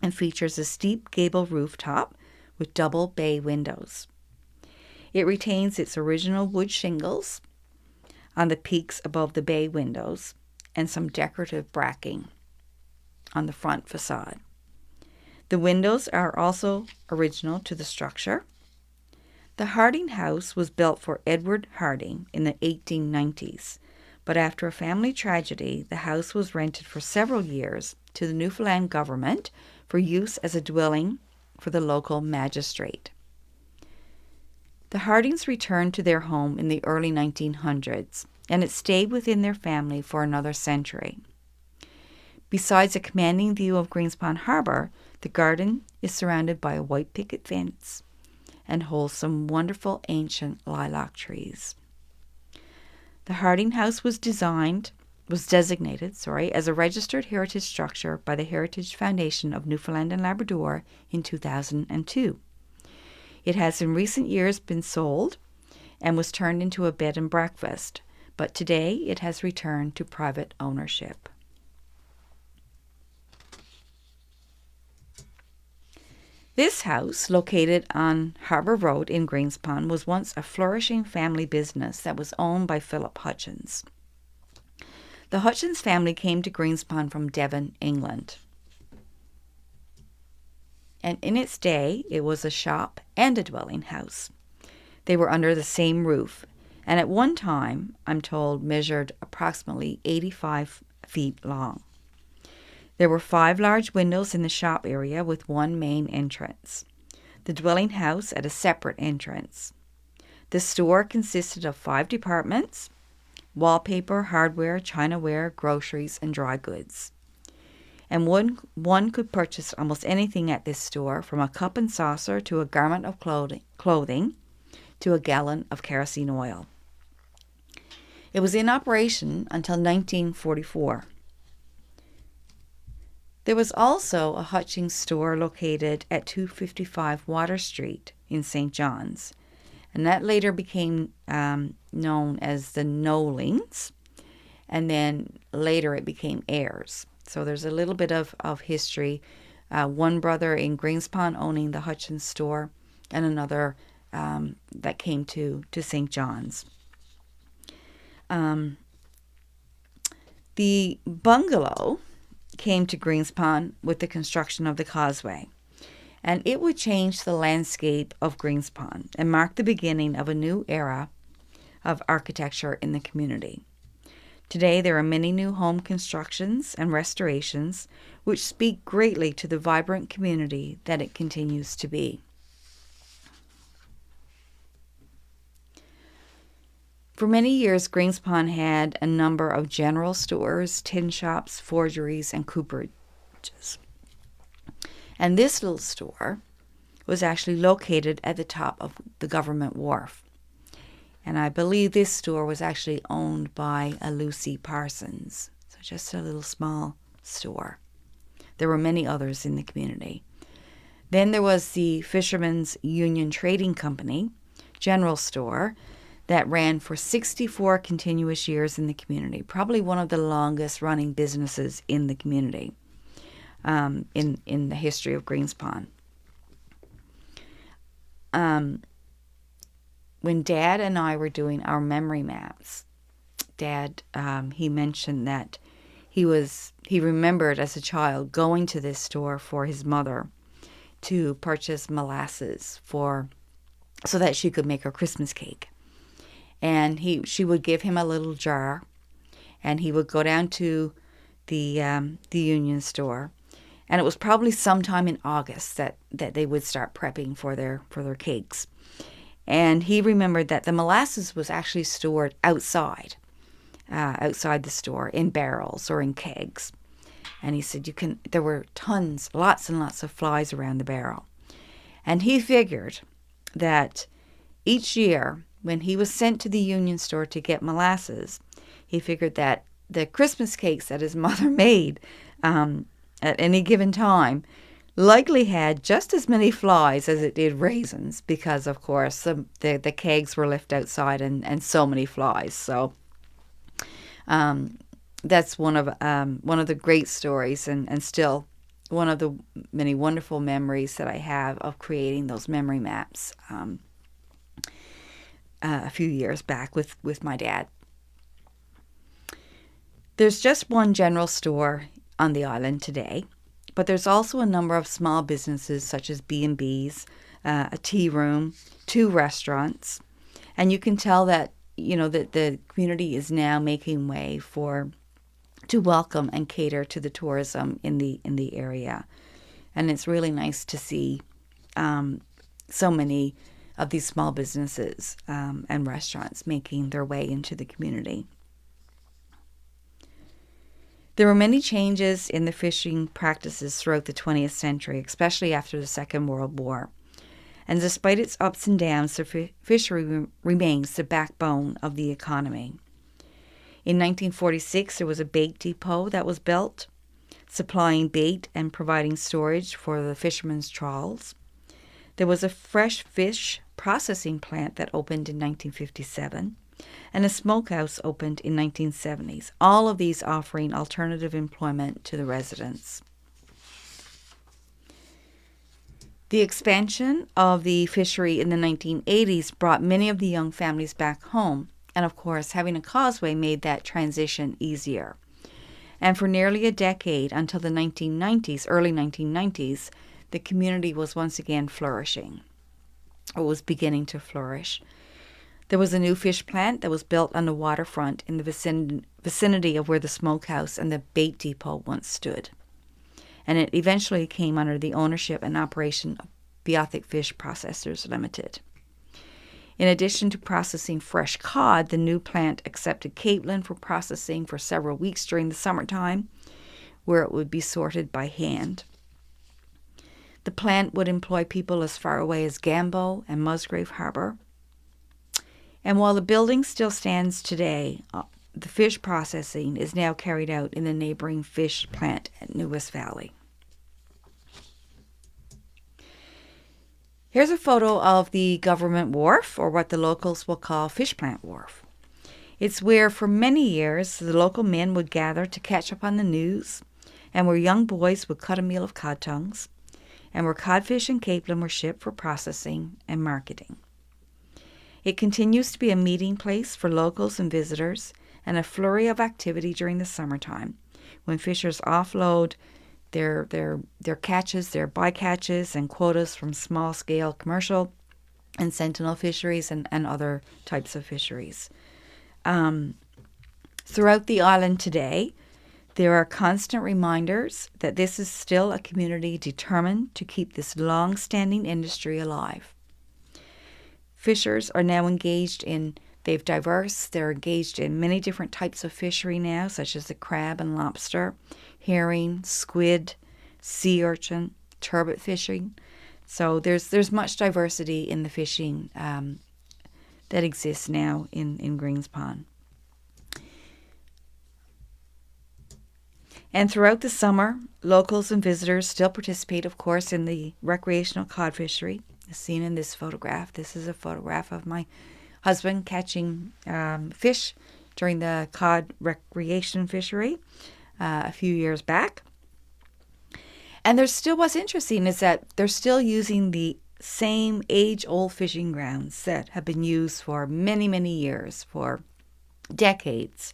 and features a steep gable rooftop with double bay windows. It retains its original wood shingles on the peaks above the bay windows and some decorative bracking on the front facade. The windows are also original to the structure. The Harding house was built for Edward Harding in the 1890s, but after a family tragedy, the house was rented for several years to the Newfoundland government for use as a dwelling for the local magistrate. The Hardings returned to their home in the early 1900s, and it stayed within their family for another century. Besides a commanding view of Greenspond Harbour, the garden is surrounded by a white picket fence and holds some wonderful ancient lilac trees. The Harding House was designated as a registered heritage structure by the Heritage Foundation of Newfoundland and Labrador in 2002. It has in recent years been sold and was turned into a bed and breakfast, but today it has returned to private ownership. This house, located on Harbour Road in Greenspond, was once a flourishing family business that was owned by Philip Hutchins. The Hutchins family came to Greenspond from Devon, England. And in its day, it was a shop and a dwelling house. They were under the same roof, and at one time, I'm told, measured approximately 85 feet long. There were 5 large windows in the shop area with 1 main entrance. The dwelling house had a separate entrance. The store consisted of 5 departments: wallpaper, hardware, chinaware, groceries, and dry goods. And one could purchase almost anything at this store, from a cup and saucer to a garment of clothing to a gallon of kerosene oil. It was in operation until 1944. There was also a Hutchings store located at 255 Water Street in St. John's, and that later became known as the Nolings, and then later it became Ayers. So there's a little bit of history. One brother in Greenspond owning the Hutchins store, and another that came to St. John's. The bungalow came to Greenspond with the construction of the causeway, and it would change the landscape of Greenspond and mark the beginning of a new era of architecture in the community. Today, there are many new home constructions and restorations which speak greatly to the vibrant community that it continues to be. For many years, Greenspond had a number of general stores, tin shops, forgeries, and cooperages. And this little store was actually located at the top of the government wharf. And I believe this store was actually owned by a Lucy Parsons. So just a little small store. There were many others in the community. Then there was the Fishermen's Union Trading Company general store that ran for 64 continuous years in the community, probably one of the longest running businesses in the community in the history of Greenspond. When Dad and I were doing our memory maps, Dad, he mentioned that he remembered as a child going to this store for his mother to purchase molasses so that she could make her Christmas cake. And she would give him a little jar, and he would go down to the Union store, and it was probably sometime in August that they would start prepping for their cakes. And he remembered that the molasses was actually stored outside the store in barrels or in kegs. And he said there were lots and lots of flies around the barrel. And he figured that each year when he was sent to the Union store to get molasses, he figured that the Christmas cakes that his mother made at any given time likely had just as many flies as it did raisins, because of course the kegs were left outside and so many flies. So that's one of the great stories and still one of the many wonderful memories that I have of creating those memory maps a few years back with my dad. There's just one general store on the island today, but there's also a number of small businesses such as B&Bs, a tea room, 2 restaurants, and you can tell that that the community is now making way to welcome and cater to the tourism in the area, and it's really nice to see so many of these small businesses and restaurants making their way into the community. There were many changes in the fishing practices throughout the 20th century, especially after the Second World War. And despite its ups and downs, the fishery remains the backbone of the economy. In 1946, there was a bait depot that was built, supplying bait and providing storage for the fishermen's trawls. There was a fresh fish processing plant that opened in 1957, and a smokehouse opened in 1970s, all of these offering alternative employment to the residents. The expansion of the fishery in the 1980s brought many of the young families back home, and of course, having a causeway made that transition easier. And for nearly a decade, until the early 1990s, the community was once again flourishing, or was beginning to flourish. There was a new fish plant that was built on the waterfront in the vicinity of where the smokehouse and the bait depot once stood. And it eventually came under the ownership and operation of Beothic Fish Processors Limited. In addition to processing fresh cod, the new plant accepted capelin for processing for several weeks during the summertime, where it would be sorted by hand. The plant would employ people as far away as Gambo and Musgrave Harbour. And while the building still stands today, the fish processing is now carried out in the neighboring fish plant at New West Valley. Here's a photo of the government wharf, or what the locals will call Fish Plant Wharf. It's where for many years the local men would gather to catch up on the news, and where young boys would cut a meal of cod tongues, and where codfish and capelin were shipped for processing and marketing. It continues to be a meeting place for locals and visitors, and a flurry of activity during the summertime, when fishers offload their catches, their bycatches and quotas from small-scale commercial and sentinel fisheries and other types of fisheries. Throughout the island today, there are constant reminders that this is still a community determined to keep this long-standing industry alive. Fishers are now engaged in, they're engaged in many different types of fishery now, such as the crab and lobster, herring, squid, sea urchin, turbot fishing. So there's much diversity in the fishing that exists now in Greenspond. And throughout the summer, locals and visitors still participate, of course, in the recreational cod fishery, as seen in this photograph. This is a photograph of my husband catching fish during the cod recreation fishery a few years back. And what's interesting is that they're still using the same age-old fishing grounds that have been used for many, many years, for decades.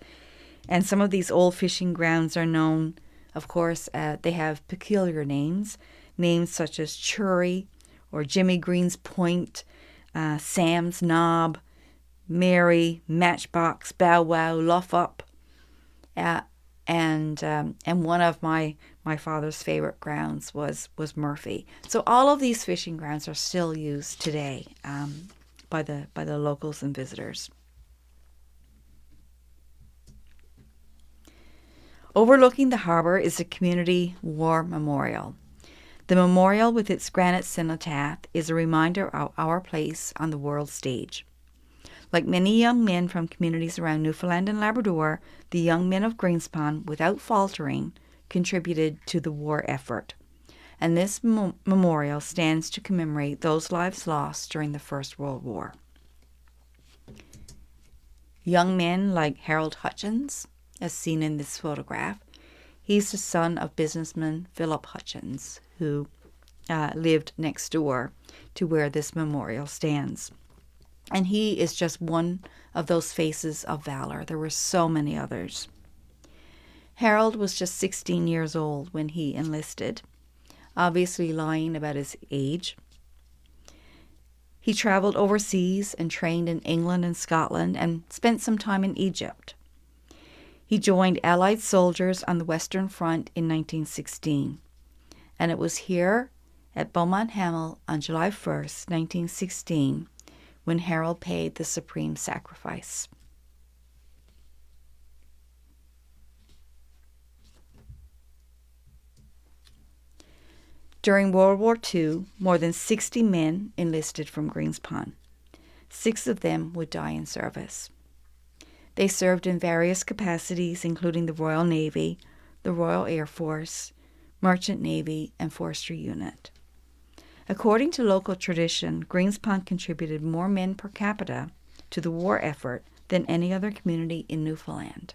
And some of these old fishing grounds are known, of course, they have peculiar names such as Churi or Jimmy Green's Point, Sam's Knob, Mary, Matchbox, Bow Wow, Luff Up, and one of my father's favorite grounds was Murphy. So all of these fishing grounds are still used today by the locals and visitors. Overlooking the harbour is the Community War Memorial. The memorial, with its granite cenotaph, is a reminder of our place on the world stage. Like many young men from communities around Newfoundland and Labrador, the young men of Greenspond, without faltering, contributed to the war effort. And this memorial stands to commemorate those lives lost during the First World War. Young men like Harold Hutchins, as seen in this photograph. He's the son of businessman Philip Hutchins, who lived next door to where this memorial stands. And he is just one of those faces of valor. There were so many others. Harold was just 16 years old when he enlisted, obviously lying about his age. He traveled overseas and trained in England and Scotland and spent some time in Egypt. He joined Allied soldiers on the Western Front in 1916, and it was here at Beaumont Hamel on July 1st, 1916, when Harold paid the supreme sacrifice. During World War II, more than 60 men enlisted from Greenspond. 6 of them would die in service. They served in various capacities, including the Royal Navy, the Royal Air Force, Merchant Navy, and Forestry Unit. According to local tradition, Greenspond contributed more men per capita to the war effort than any other community in Newfoundland.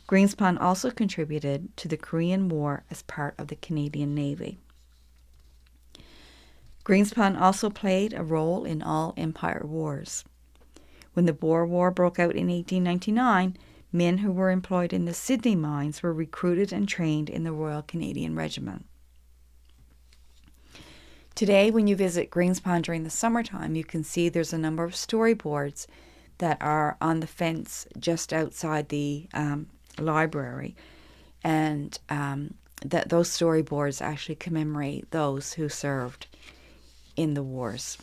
Greenspond also contributed to the Korean War as part of the Canadian Navy. Greenspond also played a role in all Empire Wars. When the Boer War broke out in 1899, men who were employed in the Sydney mines were recruited and trained in the Royal Canadian Regiment. Today, when you visit Greenspond during the summertime, you can see there's a number of storyboards that are on the fence just outside the library, and that those storyboards actually commemorate those who served in the wars.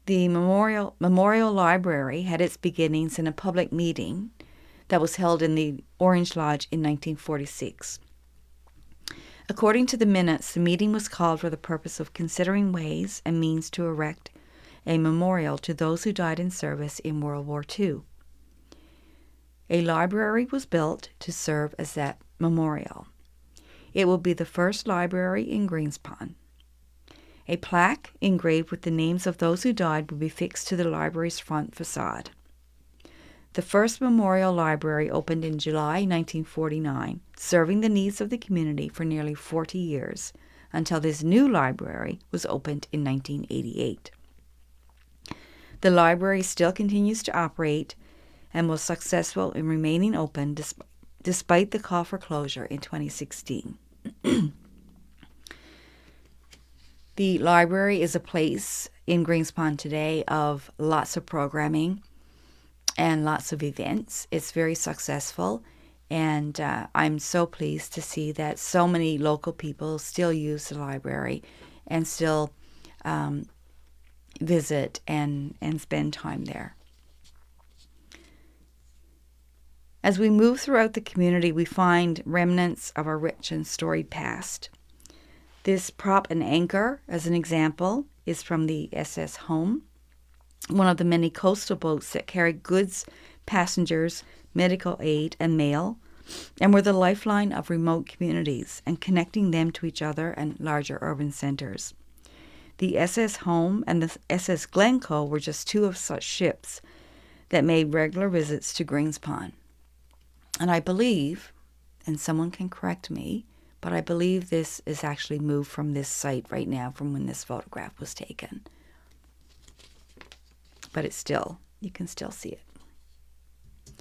The Memorial Library had its beginnings in a public meeting that was held in the Orange Lodge in 1946. According to the minutes, the meeting was called for the purpose of considering ways and means to erect a memorial to those who died in service in World War II. A library was built to serve as that memorial. It will be the first library in Greenspond. A plaque engraved with the names of those who died will be fixed to the library's front facade. The first memorial library opened in July 1949, serving the needs of the community for nearly 40 years, until this new library was opened in 1988. The library still continues to operate and was successful in remaining open despite the call for closure in 2016. The library is a place in Greenspond today of lots of programming and lots of events. It's very successful, and I'm so pleased to see that so many local people still use the library and still visit and spend time there. As we move throughout the community, we find remnants of our rich and storied past. This prop and anchor, as an example, is from the SS Home, one of the many coastal boats that carried goods, passengers, medical aid, and mail, and were the lifeline of remote communities and connecting them to each other and larger urban centers. The SS Home and the SS Glencoe were just two of such ships that made regular visits to Greenspond. And I believe, and someone can correct me, but I believe this is actually moved from this site right now from when this photograph was taken. But it's still, you can still see it.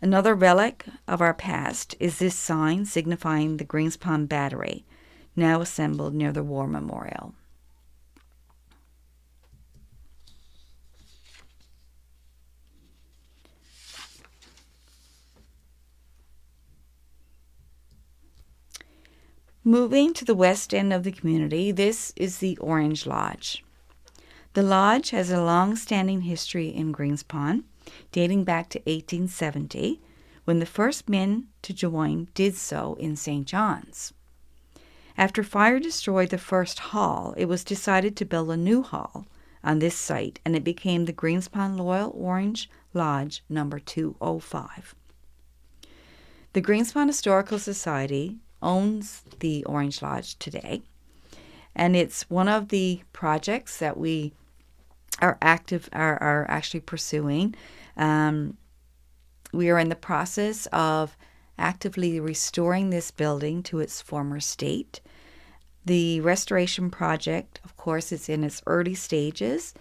Another relic of our past is this sign signifying the Greenspond Battery, now assembled near the War Memorial. Moving to the west end of the community, this is the Orange Lodge. The lodge has a long-standing history in Greenspond, dating back to 1870, when the first men to join did so in St. John's. After fire destroyed the first hall, it was decided to build a new hall on this site, and it became the Greenspond Loyal Orange Lodge number 205. The Greenspond Historical Society owns the Orange Lodge today, and it's one of the projects that we are actually pursuing. We are in the process of actively restoring this building to its former state. The restoration project, of course, is in its early stages,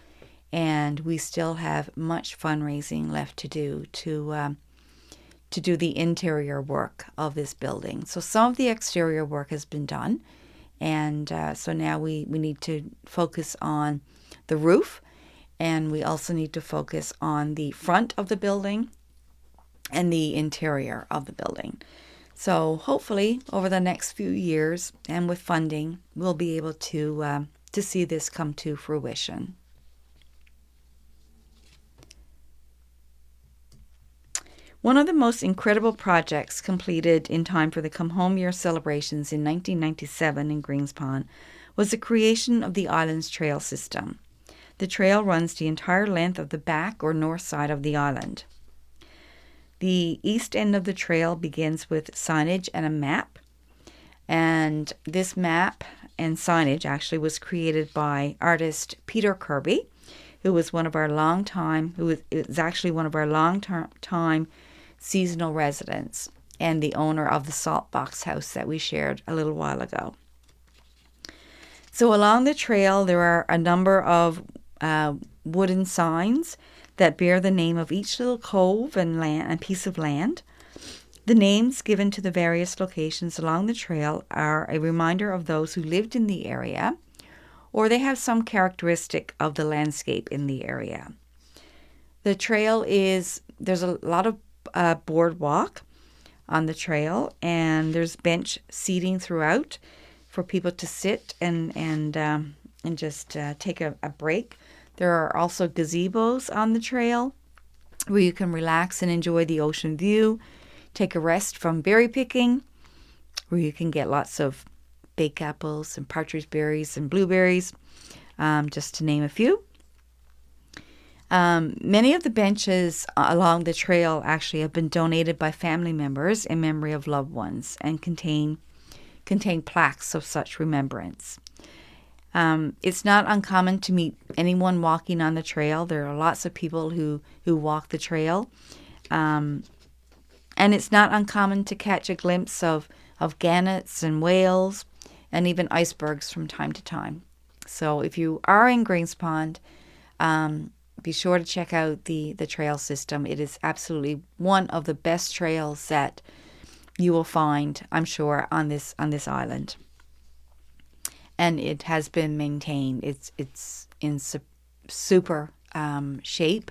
and we still have much fundraising left to do to do the interior work of this building. So some of the exterior work has been done, and so now we need to focus on the roof, and we also need to focus on the front of the building and the interior of the building. So hopefully over the next few years and with funding, we'll be able to see this come to fruition. One of the most incredible projects completed in time for the Come Home Year celebrations in 1997 in Greenspond was the creation of the Islands Trail system. The trail runs the entire length of the back or north side of the island. The east end of the trail begins with signage and a map, and this map and signage actually was created by artist Peter Kirby, who was one of our long-time seasonal residents and the owner of the saltbox house that we shared a little while ago. So along the trail, there are a number of wooden signs that bear the name of each little cove and piece of land. The names given to the various locations along the trail are a reminder of those who lived in the area, or they have some characteristic of the landscape in the area. The trail there's a lot of boardwalk on the trail, and there's bench seating throughout for people to sit and just take a break. There are also gazebos on the trail where you can relax and enjoy the ocean view, take a rest from berry picking, where you can get lots of baked apples and partridge berries and blueberries, just to name a few. Many of the benches along the trail actually have been donated by family members in memory of loved ones and contain plaques of such remembrance. It's not uncommon to meet anyone walking on the trail. There are lots of people who walk the trail. And it's not uncommon to catch a glimpse of gannets and whales and even icebergs from time to time. So if you are in Greenspond, be sure to check out the trail system. It is absolutely one of the best trails that you will find, I'm sure, on this island. and it has been maintained. It's in super shape,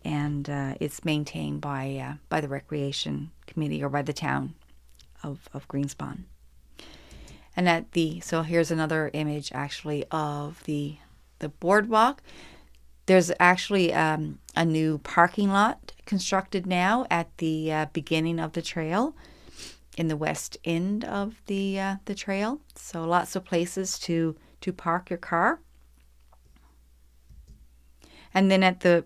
and it's maintained by the Recreation Committee or by the town of Greenspond. And so here's another image actually of the boardwalk. There's actually a new parking lot constructed now at the beginning of the trail, in the west end of the trail. So lots of places to park your car. And then at the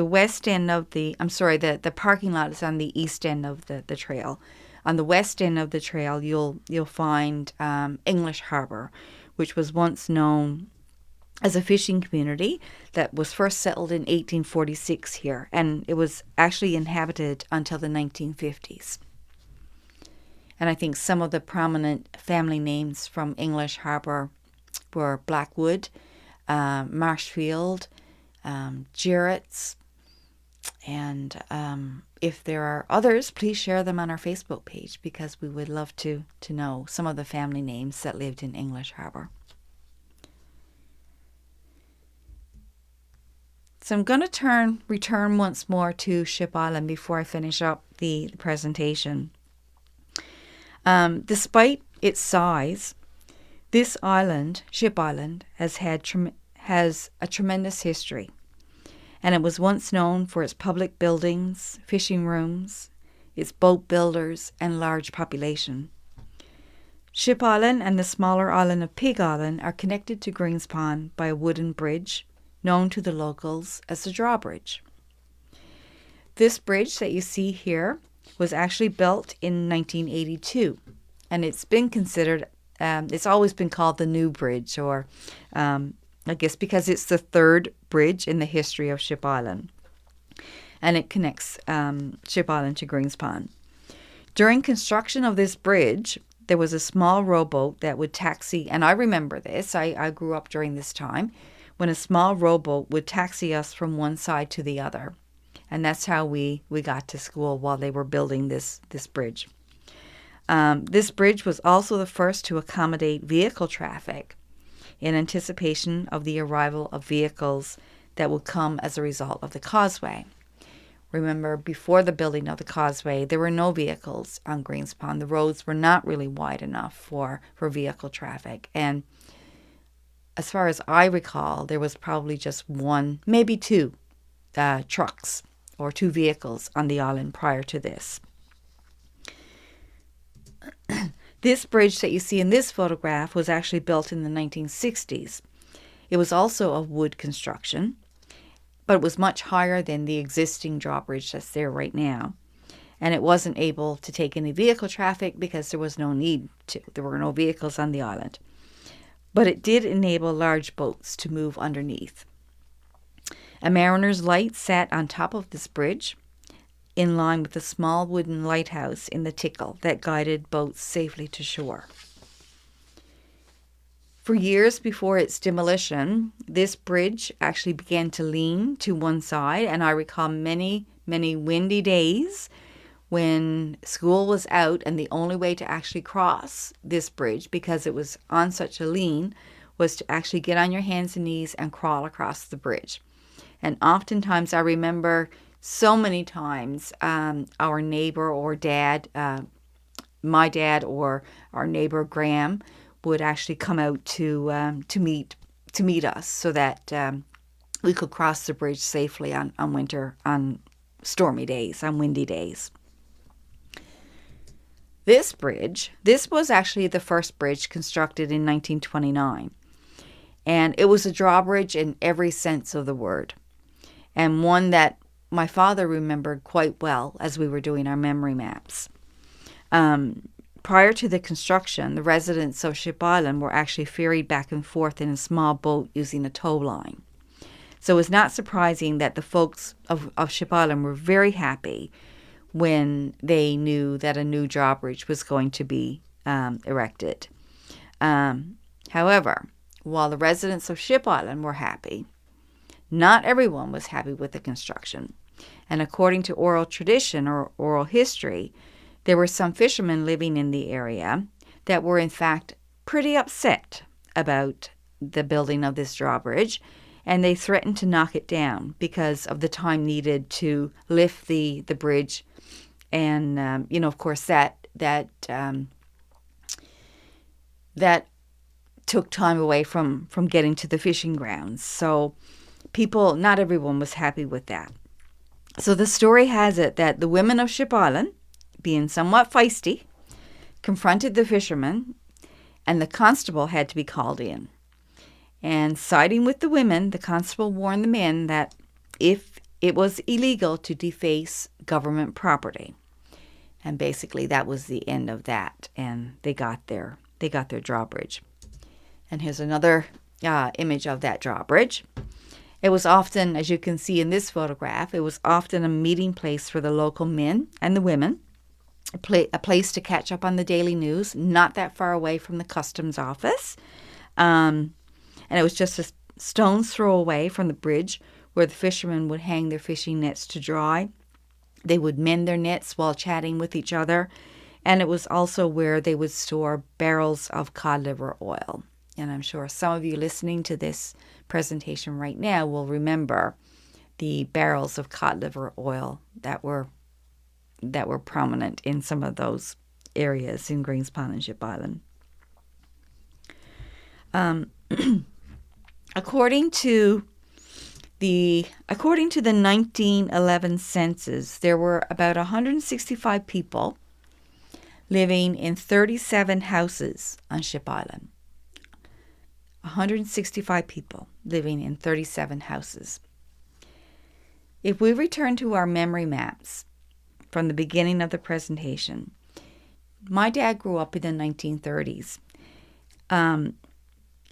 west end of the parking lot is on the east end of the trail. On the west end of the trail, you'll find English Harbour, which was once known as a fishing community that was first settled in 1846 here, and it was actually inhabited until the 1950s. And I think some of the prominent family names from English Harbour were Blackwood, Marshfield, Jarrett's, and if there are others, please share them on our Facebook page, because we would love to know some of the family names that lived in English Harbour. So I'm going to return once more to Ship Island before I finish up the presentation. Despite its size, this island, Ship Island, has a tremendous history, and it was once known for its public buildings, fishing rooms, its boat builders, and large population. Ship Island and the smaller island of Pig Island are connected to Greenspond by a wooden bridge, known to the locals as the drawbridge. This bridge that you see here was actually built in 1982, and it's been considered, it's always been called the New Bridge, or I guess because it's the third bridge in the history of Ship Island, and it connects Ship Island to Greenspond. During construction of this bridge, there was a small rowboat that would taxi, and I remember this, I grew up during this time, when a small rowboat would taxi us from one side to the other. And that's how we got to school while they were building this bridge. This bridge was also the first to accommodate vehicle traffic in anticipation of the arrival of vehicles that would come as a result of the causeway. Remember, before the building of the causeway, there were no vehicles on Greenspond. The roads were not really wide enough for vehicle traffic. And as far as I recall, there was probably just one, maybe two trucks or two vehicles on the island prior to this. This bridge that you see in this photograph was actually built in the 1960s. It was also of wood construction, but it was much higher than the existing drawbridge that's there right now. And it wasn't able to take any vehicle traffic because there was no need to. There were no vehicles on the island. But it did enable large boats to move underneath. A mariner's light sat on top of this bridge, in line with a small wooden lighthouse in the Tickle that guided boats safely to shore. For years before its demolition, this bridge actually began to lean to one side, and I recall many, many windy days when school was out and the only way to actually cross this bridge, because it was on such a lean, was to actually get on your hands and knees and crawl across the bridge. And oftentimes I remember so many times our neighbor or dad, my dad or our neighbor Graham, would actually come out to meet us so that we could cross the bridge safely on stormy days, on windy days. This bridge, this was actually the first bridge constructed in 1929, and it was a drawbridge in every sense of the word, and one that my father remembered quite well as we were doing our memory maps. Prior to the construction, the residents of Ship Island were actually ferried back and forth in a small boat using a tow line. So it's not surprising that the folks of Ship Island were very happy when they knew that a new drawbridge was going to be erected. However, while the residents of Ship Island were happy, not everyone was happy with the construction. And according to oral tradition or oral history, there were some fishermen living in the area that were in fact pretty upset about the building of this drawbridge, and they threatened to knock it down because of the time needed to lift the bridge. And, of course, that took time away from getting to the fishing grounds. So not everyone was happy with that. So the story has it that the women of Ship Island, being somewhat feisty, confronted the fishermen, and the constable had to be called in. And siding with the women, the constable warned the men that if it was illegal to deface government property. And basically that was the end of that, and they got their drawbridge. And here's another image of that drawbridge. It was often, as you can see in this photograph, it was often a meeting place for the local men and the women, a place to catch up on the daily news, not that far away from the customs office. And it was just a stone's throw away from the bridge where the fishermen would hang their fishing nets to dry. They would mend their nets while chatting with each other. And it was also where they would store barrels of cod liver oil. And I'm sure some of you listening to this presentation right now will remember the barrels of cod liver oil that were prominent in some of those areas in Greenspond and Ship Island. According to the 1911 census, there were about 165 people living in 37 houses on Ship Island. 165 people living in 37 houses. If we return to our memory maps from the beginning of the presentation, my dad grew up in the 1930s. In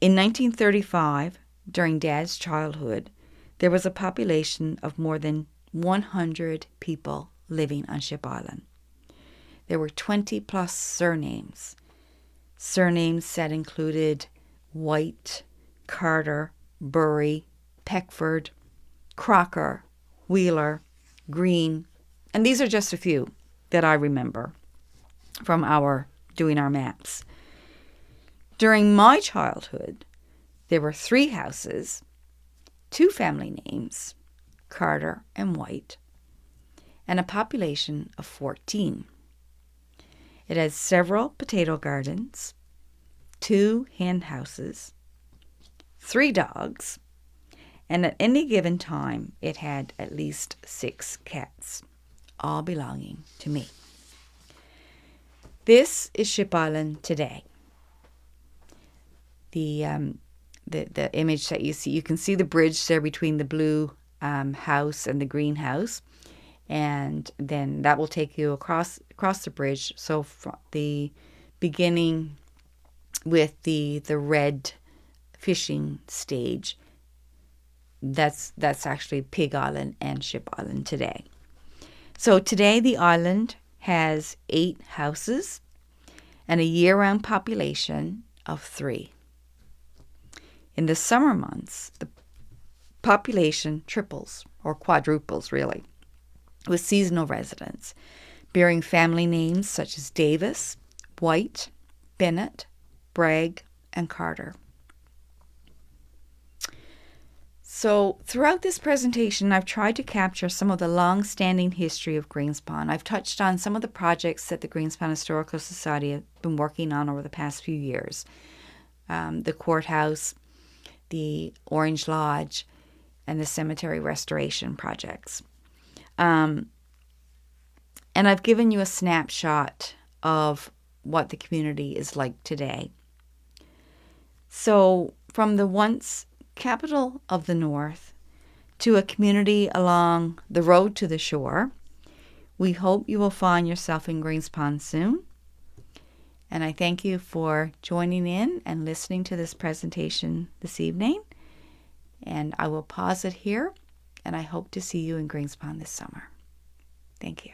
1935, during Dad's childhood, there was a population of more than 100 people living on Ship Island. There were 20 plus surnames. Surnames that included White, Carter, Burry, Peckford, Crocker, Wheeler, Green, and these are just a few that I remember from doing our maps. During my childhood, there were 3 houses, 2 family names, Carter and White, and a population of 14. It has several potato gardens, 2 hen houses, 3 dogs, and at any given time, it had at least 6 cats, all belonging to me. This is Ship Island today. The image that you see, you can see the bridge there between the blue house and the green house, and then that will take you across the bridge. So from the beginning with the red fishing stage, that's actually Pig Island and Ship Island today. So today the island has 8 houses and a year-round population of 3. In the summer months, the population triples or quadruples really, with seasonal residents bearing family names such as Davis, White, Bennett, Bragg, and Carter. So throughout this presentation, I've tried to capture some of the long-standing history of Greenspond. I've touched on some of the projects that the Greenspond Historical Society have been working on over the past few years. The courthouse, the Orange Lodge, and the cemetery restoration projects. And I've given you a snapshot of what the community is like today. So from the once capital of the North to a community along the road to the shore, we hope you will find yourself in Greenspond soon. And I thank you for joining in and listening to this presentation this evening. And I will pause it here, and I hope to see you in Greenspond this summer. Thank you.